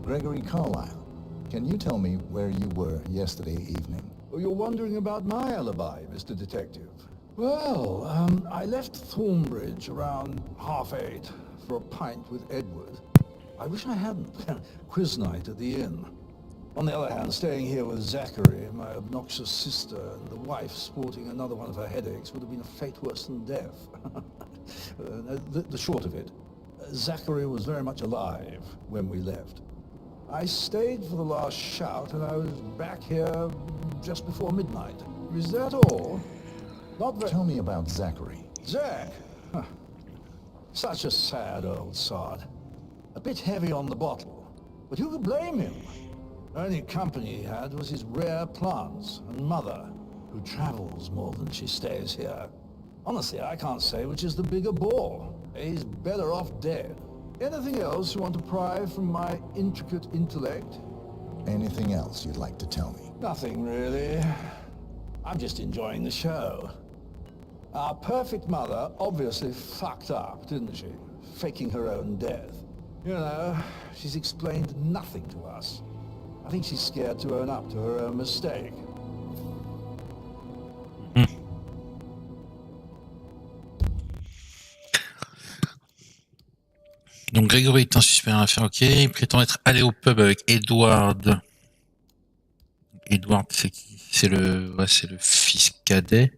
Gregory Carlyle, can you tell me where you were yesterday evening? Oh, you're wondering about my alibi, Mr. Detective. Well, I left Thornbridge around 8:30 for a pint with Edward. I wish I hadn't. Quiz night at the inn. On the other hand, staying here with Zachary, my obnoxious sister, and the wife sporting another one of her headaches would have been a fate worse than death. The short of it, Zachary was very much alive when we left. I stayed for the last shout, and I was back here just before midnight. Is that all? Not very... Tell me about Zachary. Zach? Huh. Such a sad old sod. A bit heavy on the bottle, but who could blame him? The only company he had was his rare plants and mother, who travels more than she stays here. Honestly, I can't say which is the bigger bore. He's better off dead. Anything else you want to pry from my intricate intellect? Anything else you'd like to tell me? Nothing, really. I'm just enjoying the show. Our perfect mother obviously fucked up, didn't she? Faking her own death. You know, she's explained nothing to us. I think she's scared to own up to her own mistake. Donc Grégory est un suspect à l'affaire, ok. Il prétend être allé au pub avec Edward. Edward, c'est qui? C'est le fils cadet.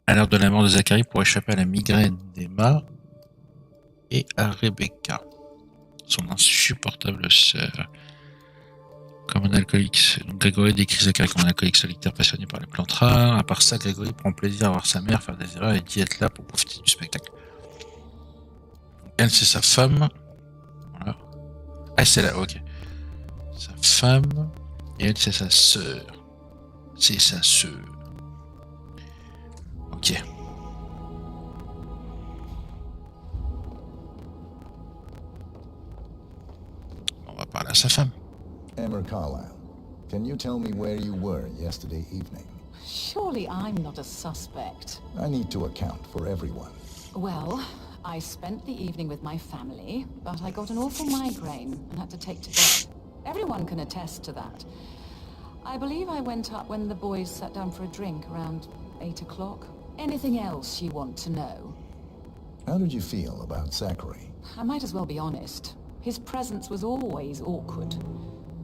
À l'heure de la mort de Zachary pour échapper à la migraine d'Emma et à Rebecca, son insupportable sœur. Comme un alcoolique. Donc Grégory décrit Zachary comme un alcoolique solitaire passionné par les plantes rares. À part ça, Grégory prend plaisir à voir sa mère faire des erreurs et dit être là pour profiter du spectacle. Elle, c'est sa femme. Voilà. Ah, c'est là, ok. Sa femme. Et elle, c'est sa sœur. C'est sa sœur. Ok. On va parler à sa femme. Emma Carlyle, can you tell me where you were yesterday evening? Surely I'm not a suspect. I need to account for everyone. Well, I spent the evening with my family, but I got an awful migraine and had to take to bed. Everyone can attest to that. I believe I went up when the boys sat down for a drink around 8 o'clock. Anything else you want to know? How did you feel about Zachary? I might as well be honest. His presence was always awkward.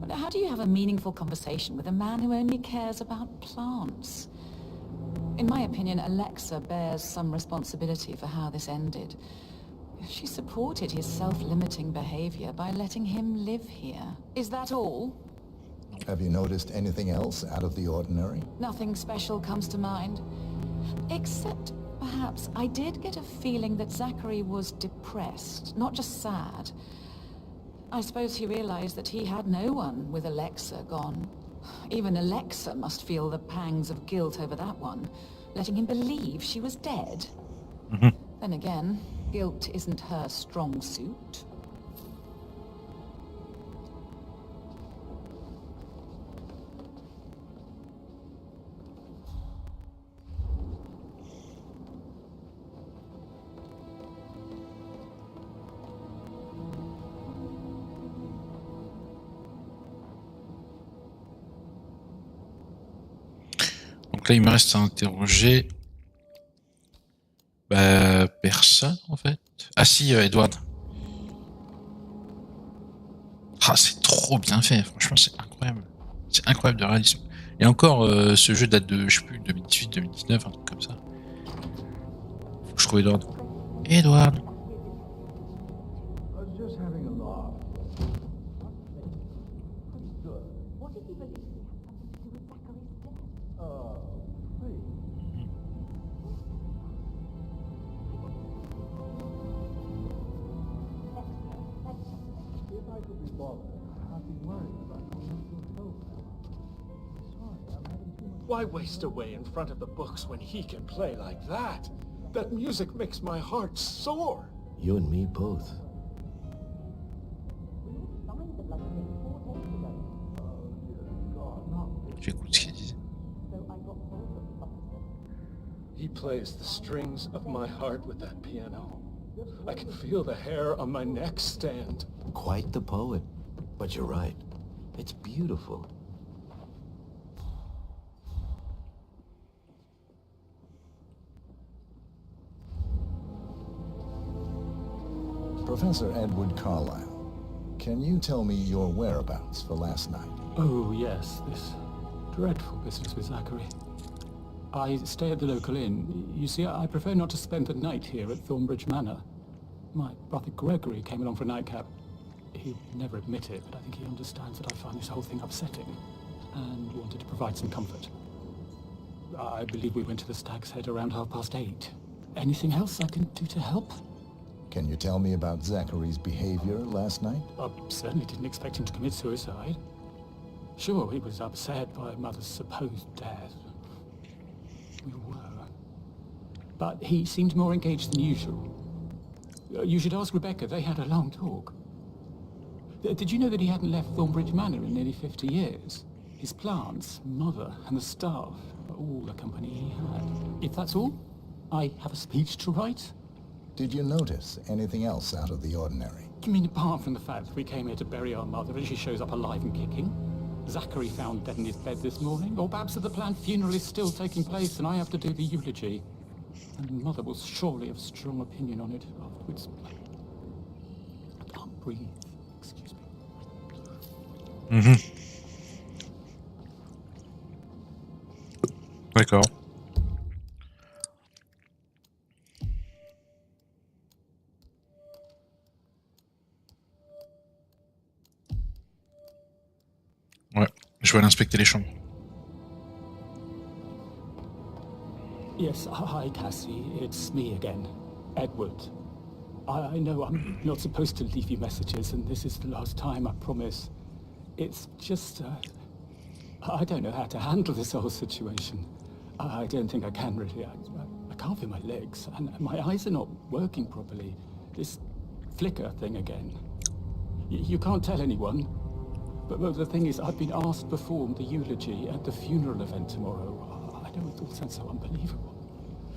But how do you have a meaningful conversation with a man who only cares about plants? In my opinion, Alexa bears some responsibility for how this ended. She supported his self-limiting behavior by letting him live here. Is that all? Have you noticed anything else out of the ordinary? Nothing special comes to mind. Except, perhaps, I did get a feeling that Zachary was depressed, not just sad. I suppose he realized that he had no one with Alexa gone. Even Alexa must feel the pangs of guilt over that one, letting him believe she was dead. Then again, guilt isn't her strong suit. Donc là, il me reste à interroger... Bah, personne, en fait. Ah si, Edward. Ah, c'est trop bien fait, franchement, c'est incroyable. C'est incroyable de réalisme. Et encore, ce jeu date de, je sais plus, 2018, 2019, un truc comme ça. Faut que je trouve Edward. Edward. Why waste away in front of the books when he can play like that? That music makes my heart soar. You and me both. J'écoute ce qu'il dit. He plays the strings of my heart with that piano. I can feel the hair on my neck stand. Quite the poet. But you're right. It's beautiful. Professor Edward Carlyle, can you tell me your whereabouts for last night? Oh, yes, this dreadful business with Zachary. I stay at the local inn. You see, I prefer not to spend the night here at Thornbridge Manor. My brother Gregory came along for a nightcap. He'd never admit it, but I think he understands that I find this whole thing upsetting and wanted to provide some comfort. I believe we went to the Stag's Head around 8:30. Anything else I can do to help? Can you tell me about Zachary's behavior last night? I certainly didn't expect him to commit suicide. Sure, he was upset by Mother's supposed death. We were. But he seemed more engaged than usual. You should ask Rebecca, they had a long talk. Did you know that he hadn't left Thornbridge Manor in nearly 50 years? His plants, Mother, and the staff are all the company he had. If that's all, I have a speech to write. Did you notice anything else out of the ordinary? You mean apart from the fact that we came here to bury our mother and she shows up alive and kicking? Zachary found dead in his bed this morning? Or perhaps that the planned funeral is still taking place and I have to do the eulogy? And Mother will surely have a strong opinion on it afterwards. I can't breathe. Excuse me. D'accord. Ouais, je vais aller inspecter les chambres. Yes, hi Cassie, it's me again, Edward. I know I'm not supposed to leave you messages, and this is the last time, I promise. It's just, I don't know how to handle this whole situation. I don't think I can really. I can't feel my legs, and my eyes are not working properly. This flicker thing again. You can't tell anyone, but the thing is, I've been asked to perform the eulogy at the funeral event tomorrow. I know it all sounds so unbelievable.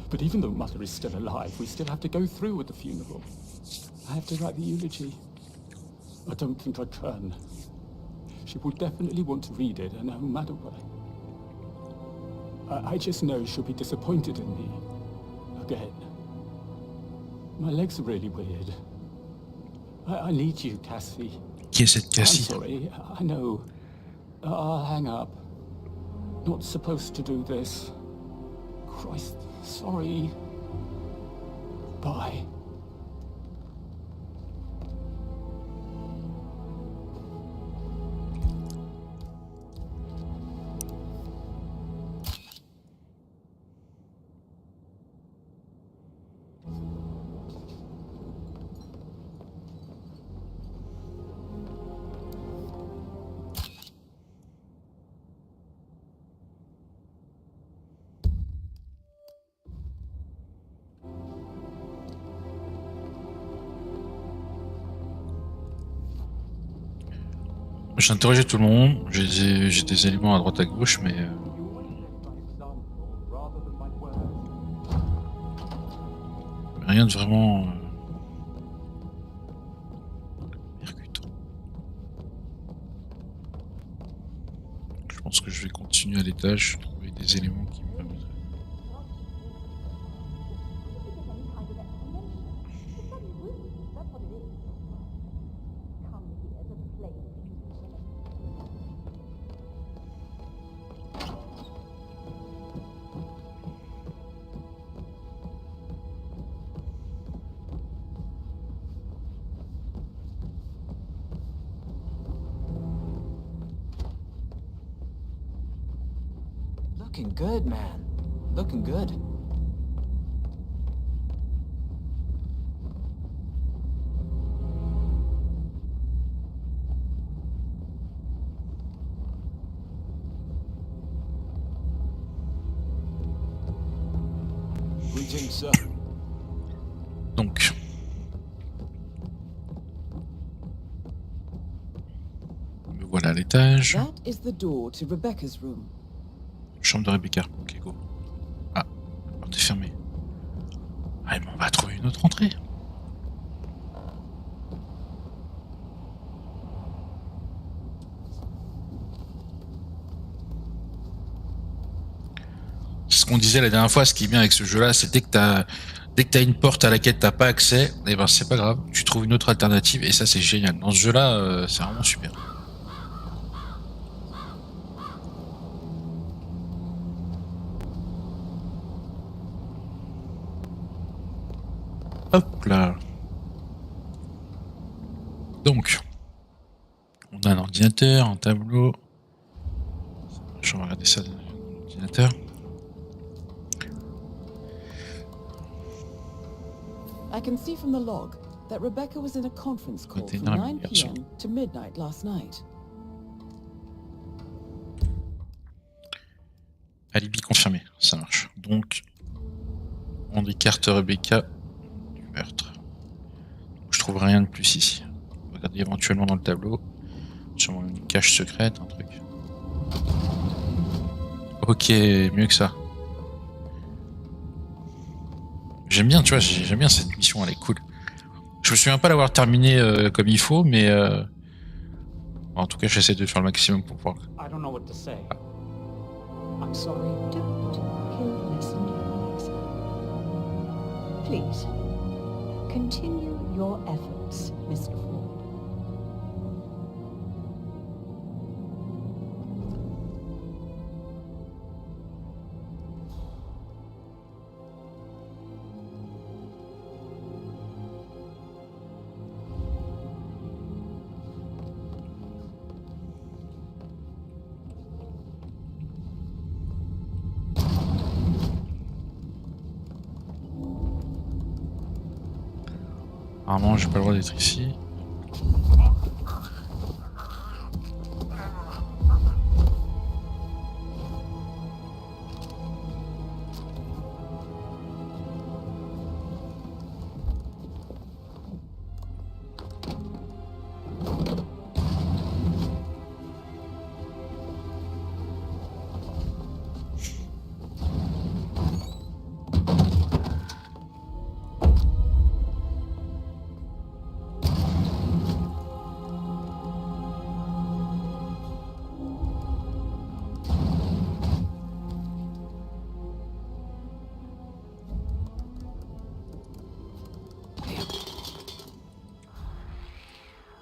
But even though Mother is still alive, we still have to go through with the funeral. I have to write the eulogy. I don't think I can. She will definitely want to read it, and no matter what. I just know she'll be disappointed in me. Again. My legs are really weird. I need you, Cassie. Qui est cette Cassie? I'm sorry, I know. I'll hang up. Not supposed to do this. Christ, sorry. Bye. J'ai interrogé tout le monde, j'ai des éléments à droite à gauche, mais rien de vraiment percutant. Je pense que je vais continuer à l'étage, trouver des éléments qui me permettraient. Looking good, man. Looking good. Greetings, sir. Donc, me voilà à l'étage. That is the door to Rebecca's room. Chambre de Rebecca. Ok, go. Ah, la porte est fermée. Ah, mais on va trouver une autre entrée. C'est ce qu'on disait la dernière fois, ce qui est bien avec ce jeu-là, c'est dès que t'as une porte à laquelle t'as pas accès, eh ben c'est pas grave, tu trouves une autre alternative et ça c'est génial. Dans ce jeu-là, c'est vraiment super. Hop là. Donc, on a un ordinateur, un tableau. Je vais regarder ça dans l'ordinateur. I can see from the log that Rebecca was in a conference call from 9 p.m. to midnight last night. Alibi confirmé, ça marche. Donc, on écarte Rebecca du meurtre. Je trouve rien de plus ici. Regardez éventuellement dans le tableau. Sûrement une cache secrète, un truc. Ok, mieux que ça. J'aime bien, tu vois, j'aime bien cette mission, elle est cool. Je me souviens pas l'avoir terminée comme il faut, mais en tout cas, j'essaie de faire le maximum pour pouvoir. I don't know what to say. I'm sorry. Don't kill the messenger, Melissa. Please, continue your efforts, Mr. Ford. Apparemment, j'ai pas le droit d'être ici.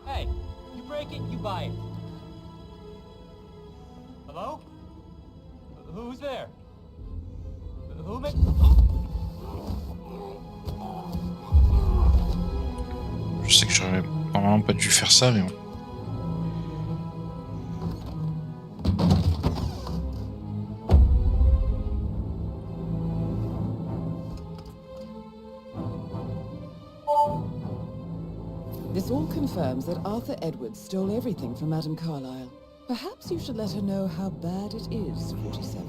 Hey, you break it, you buy it. Hello? Who's there? Je sais que j'aurais normalement pas dû faire ça, mais bon. This all confirms that Arthur Edwards stole everything from Madame Carlyle. Perhaps you should let her know how bad it is, 47.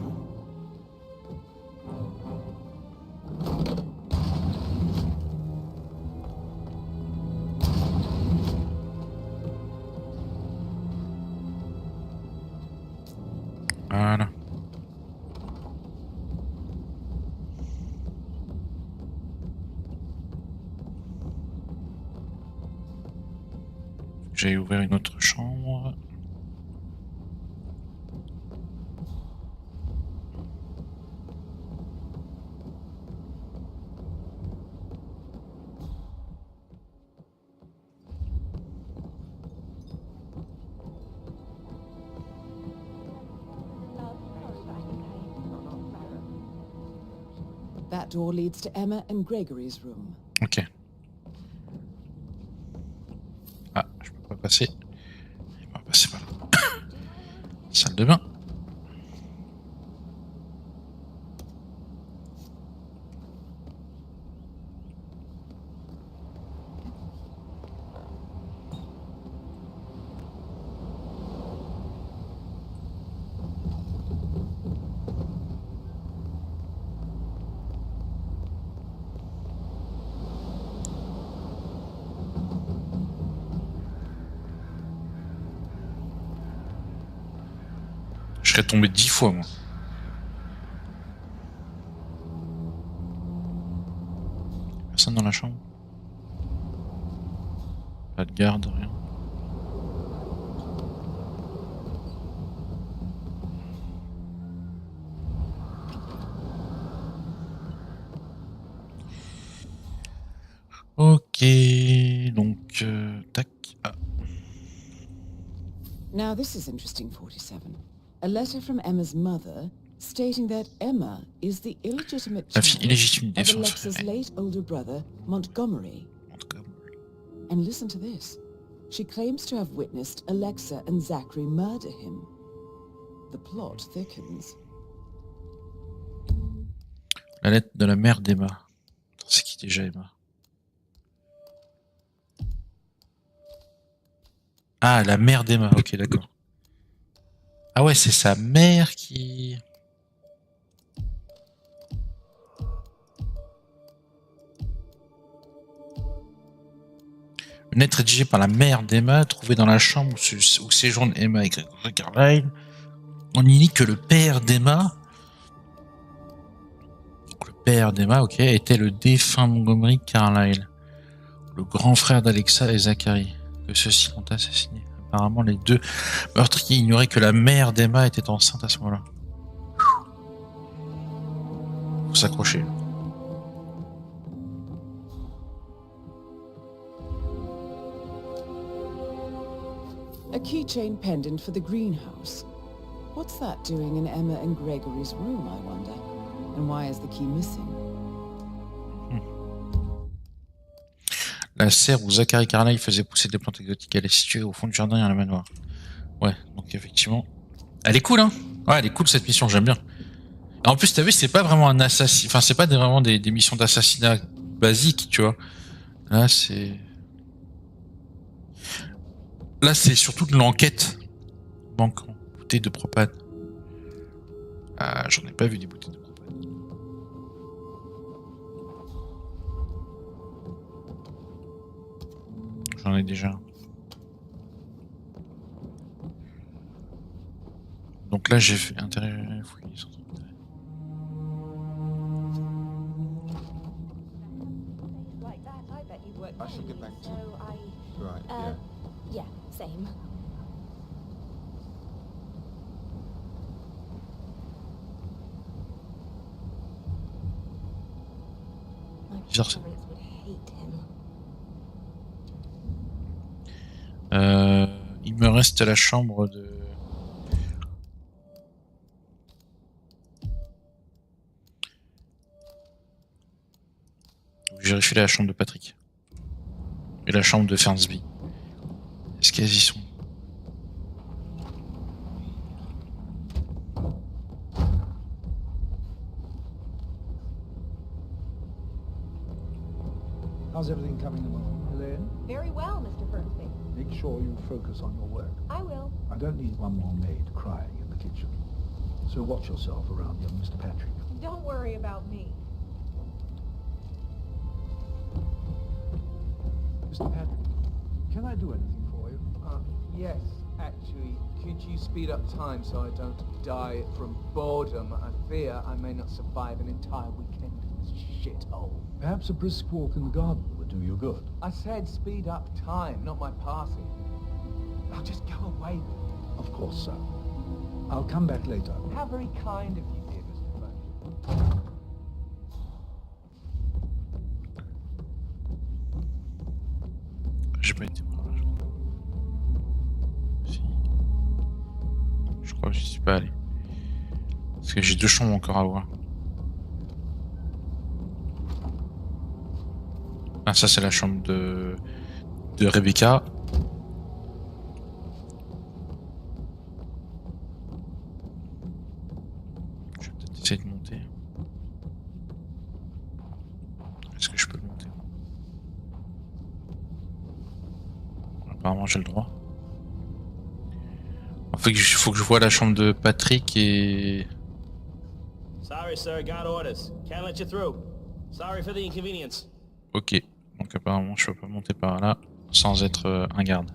Voilà. J'ai ouvert une autre chambre. That door leads to Emma and Gregory's room. Ok. Ah, je peux pas passer. On va passer par là. Salle de bain. Je serais tombé 10 fois, moi. Personne dans la chambre. Pas de garde, rien. Ok, donc tac. Ah. Now this is interesting, 47. A letter from Emma's mother stating that Emma is the illegitimate La fille illégitime des of forces. Alexa's late older brother, Montgomery. And listen to this. She claims to have witnessed Alexa and Zachary murder him. The plot thickens. La lettre de la mère d'Emma. C'est qui déjà Emma? Ah, la mère d'Emma, ok, d'accord. Ah ouais, c'est sa mère qui... Une lettre rédigée par la mère d'Emma, trouvée dans la chambre où séjournent Emma et Gregory Carlyle. On y lit que le père d'Emma... Le père d'Emma, ok, était le défunt Montgomery Carlyle, le grand frère d'Alexa et Zachary, que ceux-ci ont assassiné. Apparemment, les deux meurtriers ignoraient que la mère d'Emma était enceinte à ce moment-là. Faut s'accrocher. A keychain pendant for the greenhouse. What's that doing in Emma and Gregory's room, I wonder? And why is the key missing? La serre où Zachary Carlyle faisait pousser des plantes exotiques, elle est située au fond du jardin à la manoir. Ouais, donc effectivement... Elle est cool, hein. Ouais, elle est cool cette mission, j'aime bien. En plus, t'as vu, c'est pas vraiment un assassin... Enfin, c'est pas vraiment des missions d'assassinat basiques, tu vois. Là, c'est... Là, c'est surtout de l'enquête. Banque en bouteille de propane. Ah, j'en ai pas vu des bouteilles de propane. J'en ai déjà. Donc là, j'ai fait intérieur fouiller. I shall get back to you. Right, yeah. Yeah, same. Bizarre ça. Il me reste la chambre de... je vérifie la chambre de Patrick. Et la chambre de Fernsby. Est-ce qu'elles y sont? How's everything coming along, Elaine? Very well, Mr. Fernsby. Make sure you focus on your work. I will. I don't need one more maid crying in the kitchen. So watch yourself around young Mr. Patrick. Don't worry about me. Mr. Patrick, can I do anything for you? Yes, actually. Could you speed up time so I don't die from boredom? I fear I may not survive an entire weekend in this shithole. Perhaps a brisk walk in the garden would do you good. I said speed up time, not my passing. Now just go away. Of course, sir. I'll come back later. How very kind of you, dear Mr. Fernsby. J'ai pas été par là. Si. Je crois que j'y suis pas allé. Parce que j'ai 2 chambres encore à voir. Ah, ça c'est la chambre de Rebecca. Je vais peut-être essayer de monter. Est-ce que je peux monter? Apparemment j'ai le droit. En fait, il faut que je voie la chambre de Patrick et... Sorry, sir, got orders. Can't let you through. Sorry for the inconvenience. Ok, donc apparemment je peux pas monter par là sans être un garde.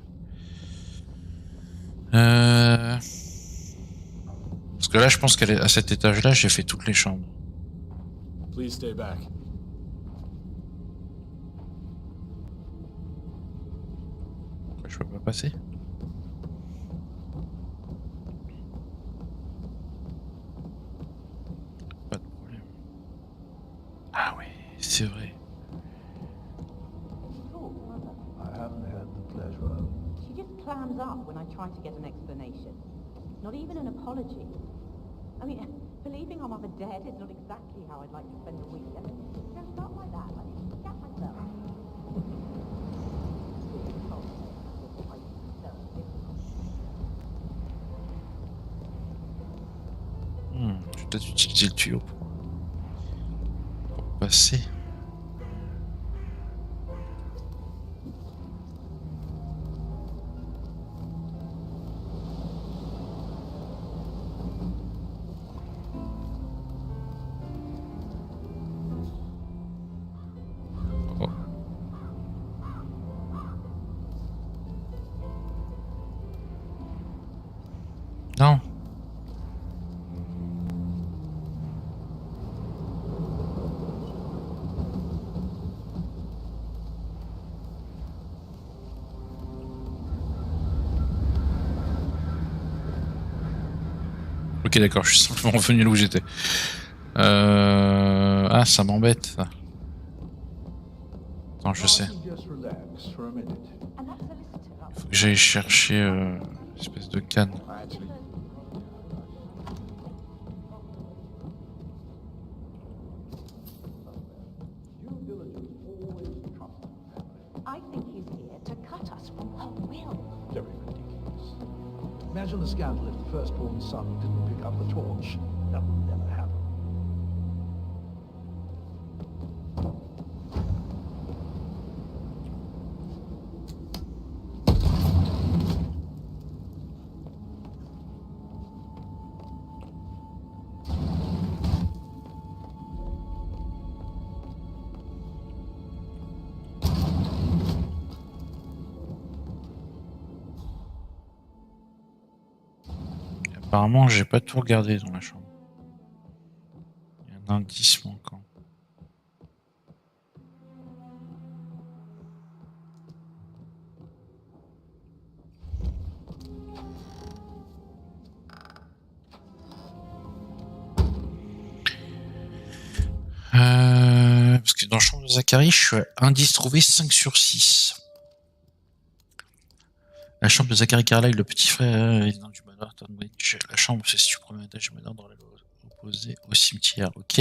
Parce que là je pense qu'à cet étage là j'ai fait toutes les chambres. Please stay back. Pourquoi je peux pas passer? Pas de problème. Ah oui, c'est vrai. I haven't had the pleasure. She just clams up when I try to get an explanation. Not even an apology. I mean, believing our mother dead is not exactly how I'd like to spend the weekend. Don't start like that. I need to forget myself. Je vais peut-être utiliser le tuyau pour passer. Oh. Non. Ok, d'accord, je suis simplement revenu là où j'étais. Ah, ça m'embête ça. Attends, je sais. Il faut que j'aille chercher une espèce de canne. I think he's here to cut us from her will. Very ridiculous. Imagine the scandal if the firstborn son didn't pick up the torch. That would never happen. Apparemment, j'ai pas tout regardé dans la chambre. Il y a un indice manquant. Parce que dans la chambre de Zachary, je suis à indice trouvé 5 sur 6. La chambre de Zachary Carlyle, le petit frère résident du manoir Tonbridge. La chambre se situe au premier étage du manoir dans l'aile opposée au cimetière. Ok.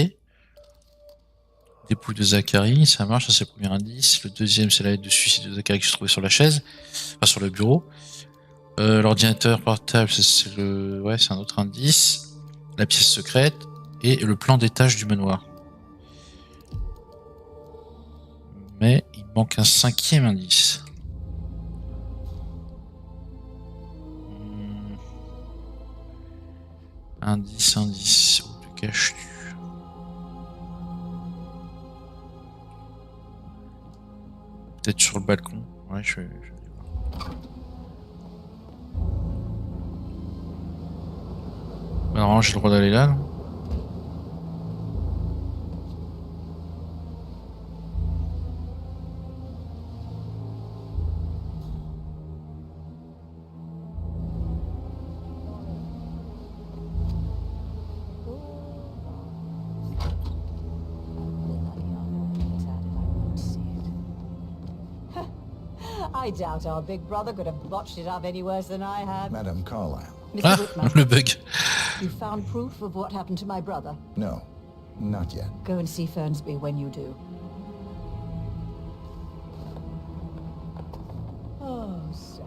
Dépouille de Zachary, ça marche, ça c'est le premier indice. Le deuxième, c'est la lettre de suicide de Zachary que j'ai trouvé sur la chaise, enfin sur le bureau. L'ordinateur portable, c'est le, ouais, c'est un autre indice. La pièce secrète et le plan d'étage du manoir. Mais il manque un cinquième indice. Indice. Où te caches-tu? Peut-être sur le balcon. Ouais, je vais aller voir. Alors, j'ai le droit d'aller là, non? I doubt our big brother could have botched it up any worse than I have. Madame Carlyle. Ah, le bug. You found proof of what happened to my brother? No, not yet. Go and see Fernsby when you do. Oh, Zachary.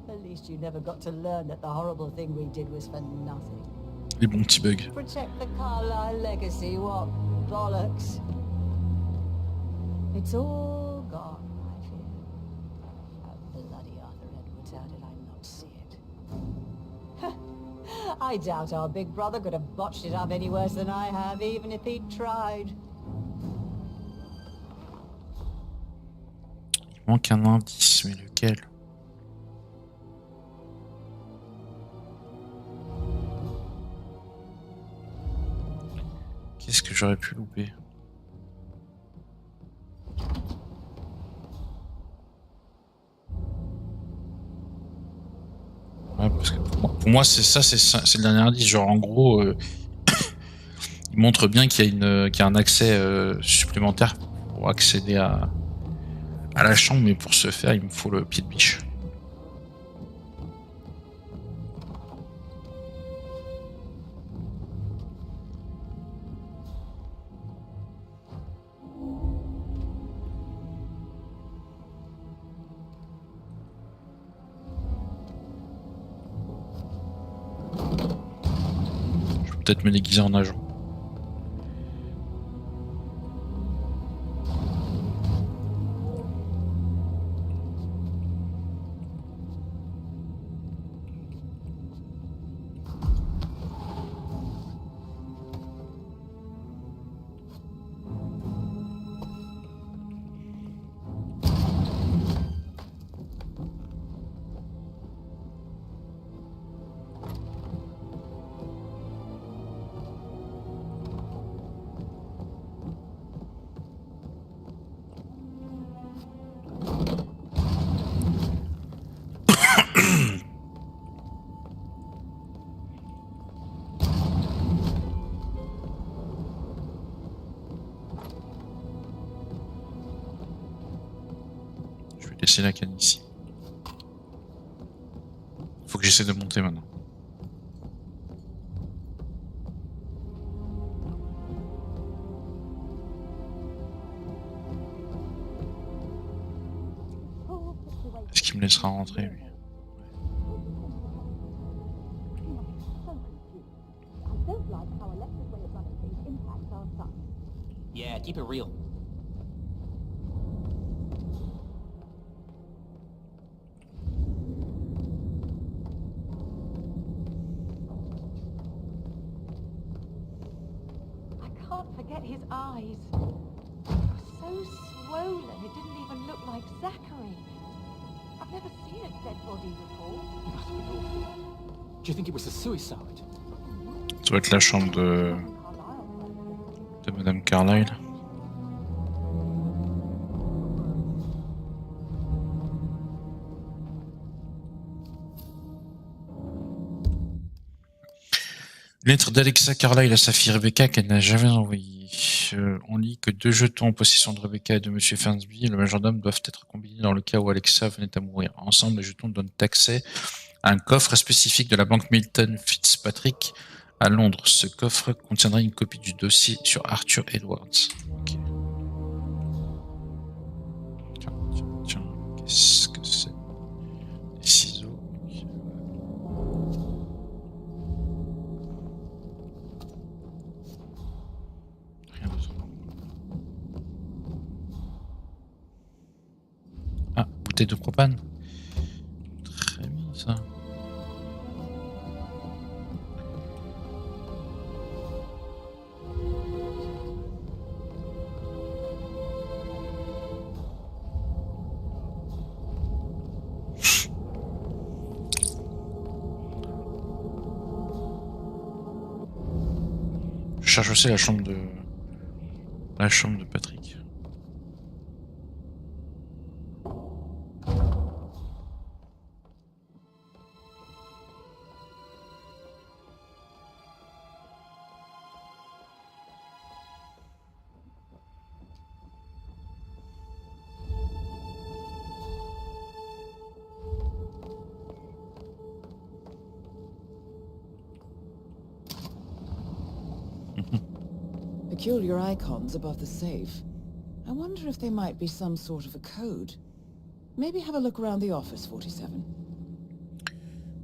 At least you never got to learn that the horrible thing we did was for nothing. Les bons petits bugs. Protect the Carlyle legacy, what bollocks. It's all gone, I fear. How bloody Arthur Edwards how did I not see it? I doubt our big brother could have botched it up any worse than I have, even if he'd tried. Il manque un indice, mais lequel? Qu'est-ce que j'aurais pu louper? Ouais, parce que pour moi c'est ça, c'est le dernier indice. Genre en gros, il montre bien qu'il y a un accès supplémentaire pour accéder à la chambre, mais pour ce faire, il me faut le pied de biche. Peut-être me déguiser en agent. Laisser la canne ici. Faut que j'essaie de monter maintenant. Est-ce qu'il me laissera rentrer lui? Yeah, keep it real. Forget his eyes. So swollen, it didn't even look like Zachary. I've never seen a dead body before. It must be awful. Do you think it was a suicide? Ça doit être la chambre de Madame Carlyle. Lettre d'Alexa Carlyle à sa fille Rebecca qu'elle n'a jamais envoyée. On lit que 2 jetons en possession de Rebecca et de Monsieur Fernsby et le majordome doivent être combinés dans le cas où Alexa venait à mourir. Ensemble, les jetons donnent accès à un coffre spécifique de la banque Milton Fitzpatrick À Londres, ce coffre contiendra une copie du dossier sur Arthur Edwards. Ok. Tiens, qu'est-ce que c'est? Des ciseaux. Rien d'autre. Ah, bouteille de propane. Très bien ça. Je cherche aussi la chambre de Patrick. Peculiar icons above the safe. I wonder if they might be some sort of a code. Maybe have a look around the office, 47.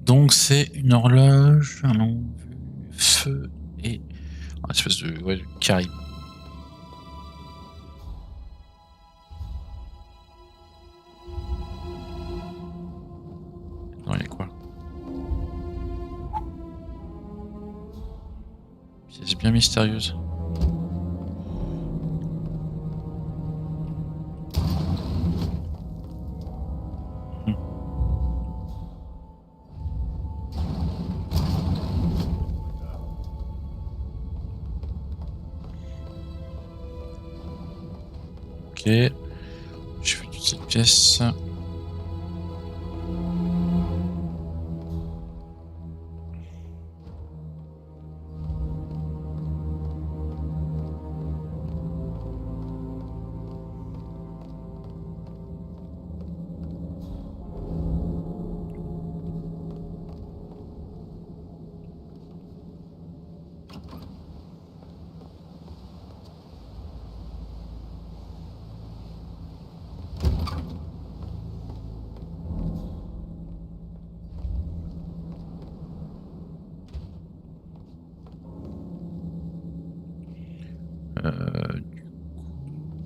Donc c'est une horloge, un long feu et une espèce de carré. Non, il y a quoi? Pièce bien mystérieuse. Ok, je fais toute cette pièce.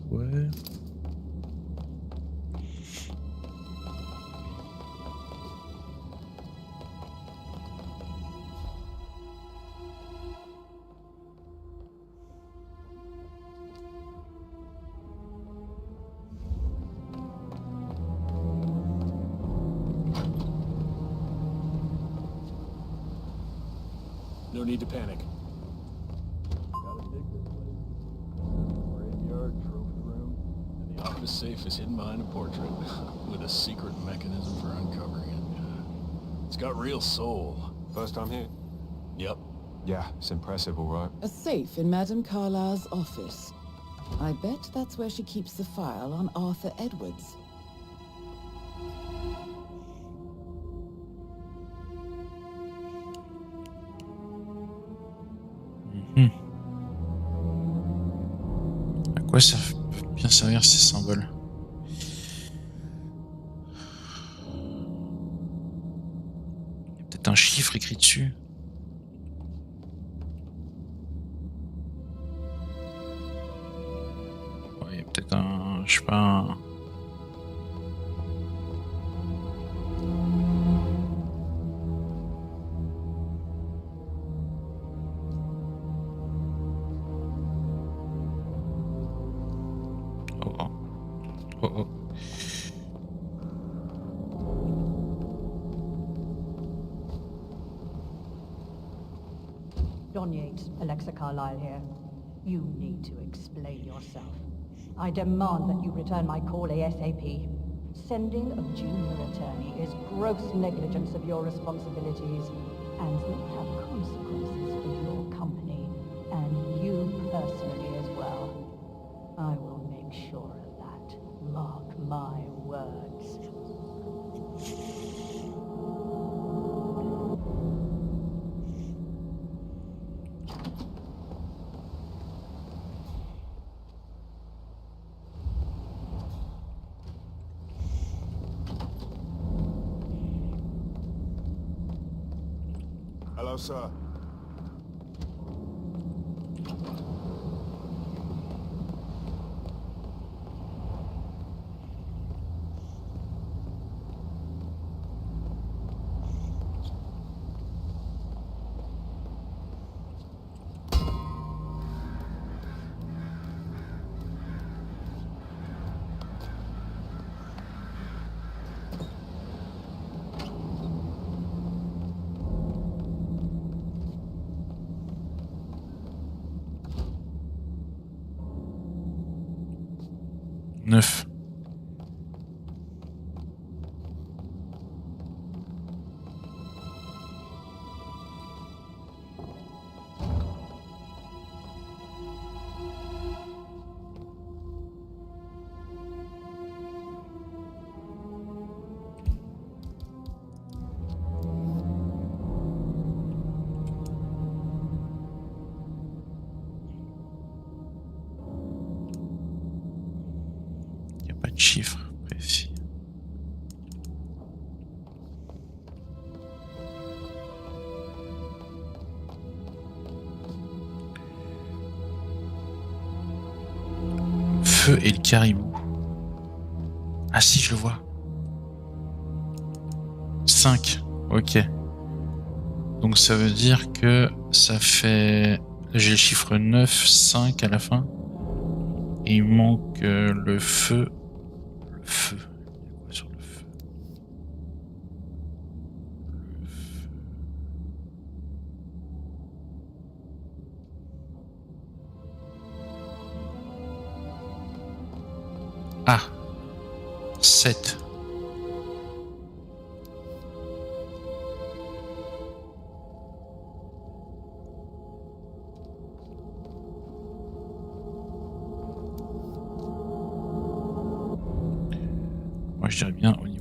Ouais. No need to panic. The safe is hidden behind a portrait with a secret mechanism for uncovering it. It's got real soul. First time here? Yep. Yeah, it's impressive, all right. A safe in Madame Carlyle's office. I bet that's where she keeps the file on Arthur Edwards. À quoi ça peut bien servir ces symboles? Il y a peut-être un chiffre écrit dessus. Ouais, il y a peut-être un... je sais pas... un... Oh. Don Yates, Alexa Carlyle here. You need to explain yourself. I demand that you return my call ASAP. Sending a junior attorney is gross negligence of your responsibilities and will have consequences for your company and you personally as well. I will make sure of that. Mark my words. Hello, sir. Neuf. Pas de chiffre précis. Feu et le caribou. Ah si, je le vois. 5. Ok. Donc ça veut dire que ça fait... J'ai le chiffre 9, 5 à la fin. Et il manque le feu. Le feu. Il y a quoi sur le feu? Le feu. Ah. 7. Moi je dirais bien au niveau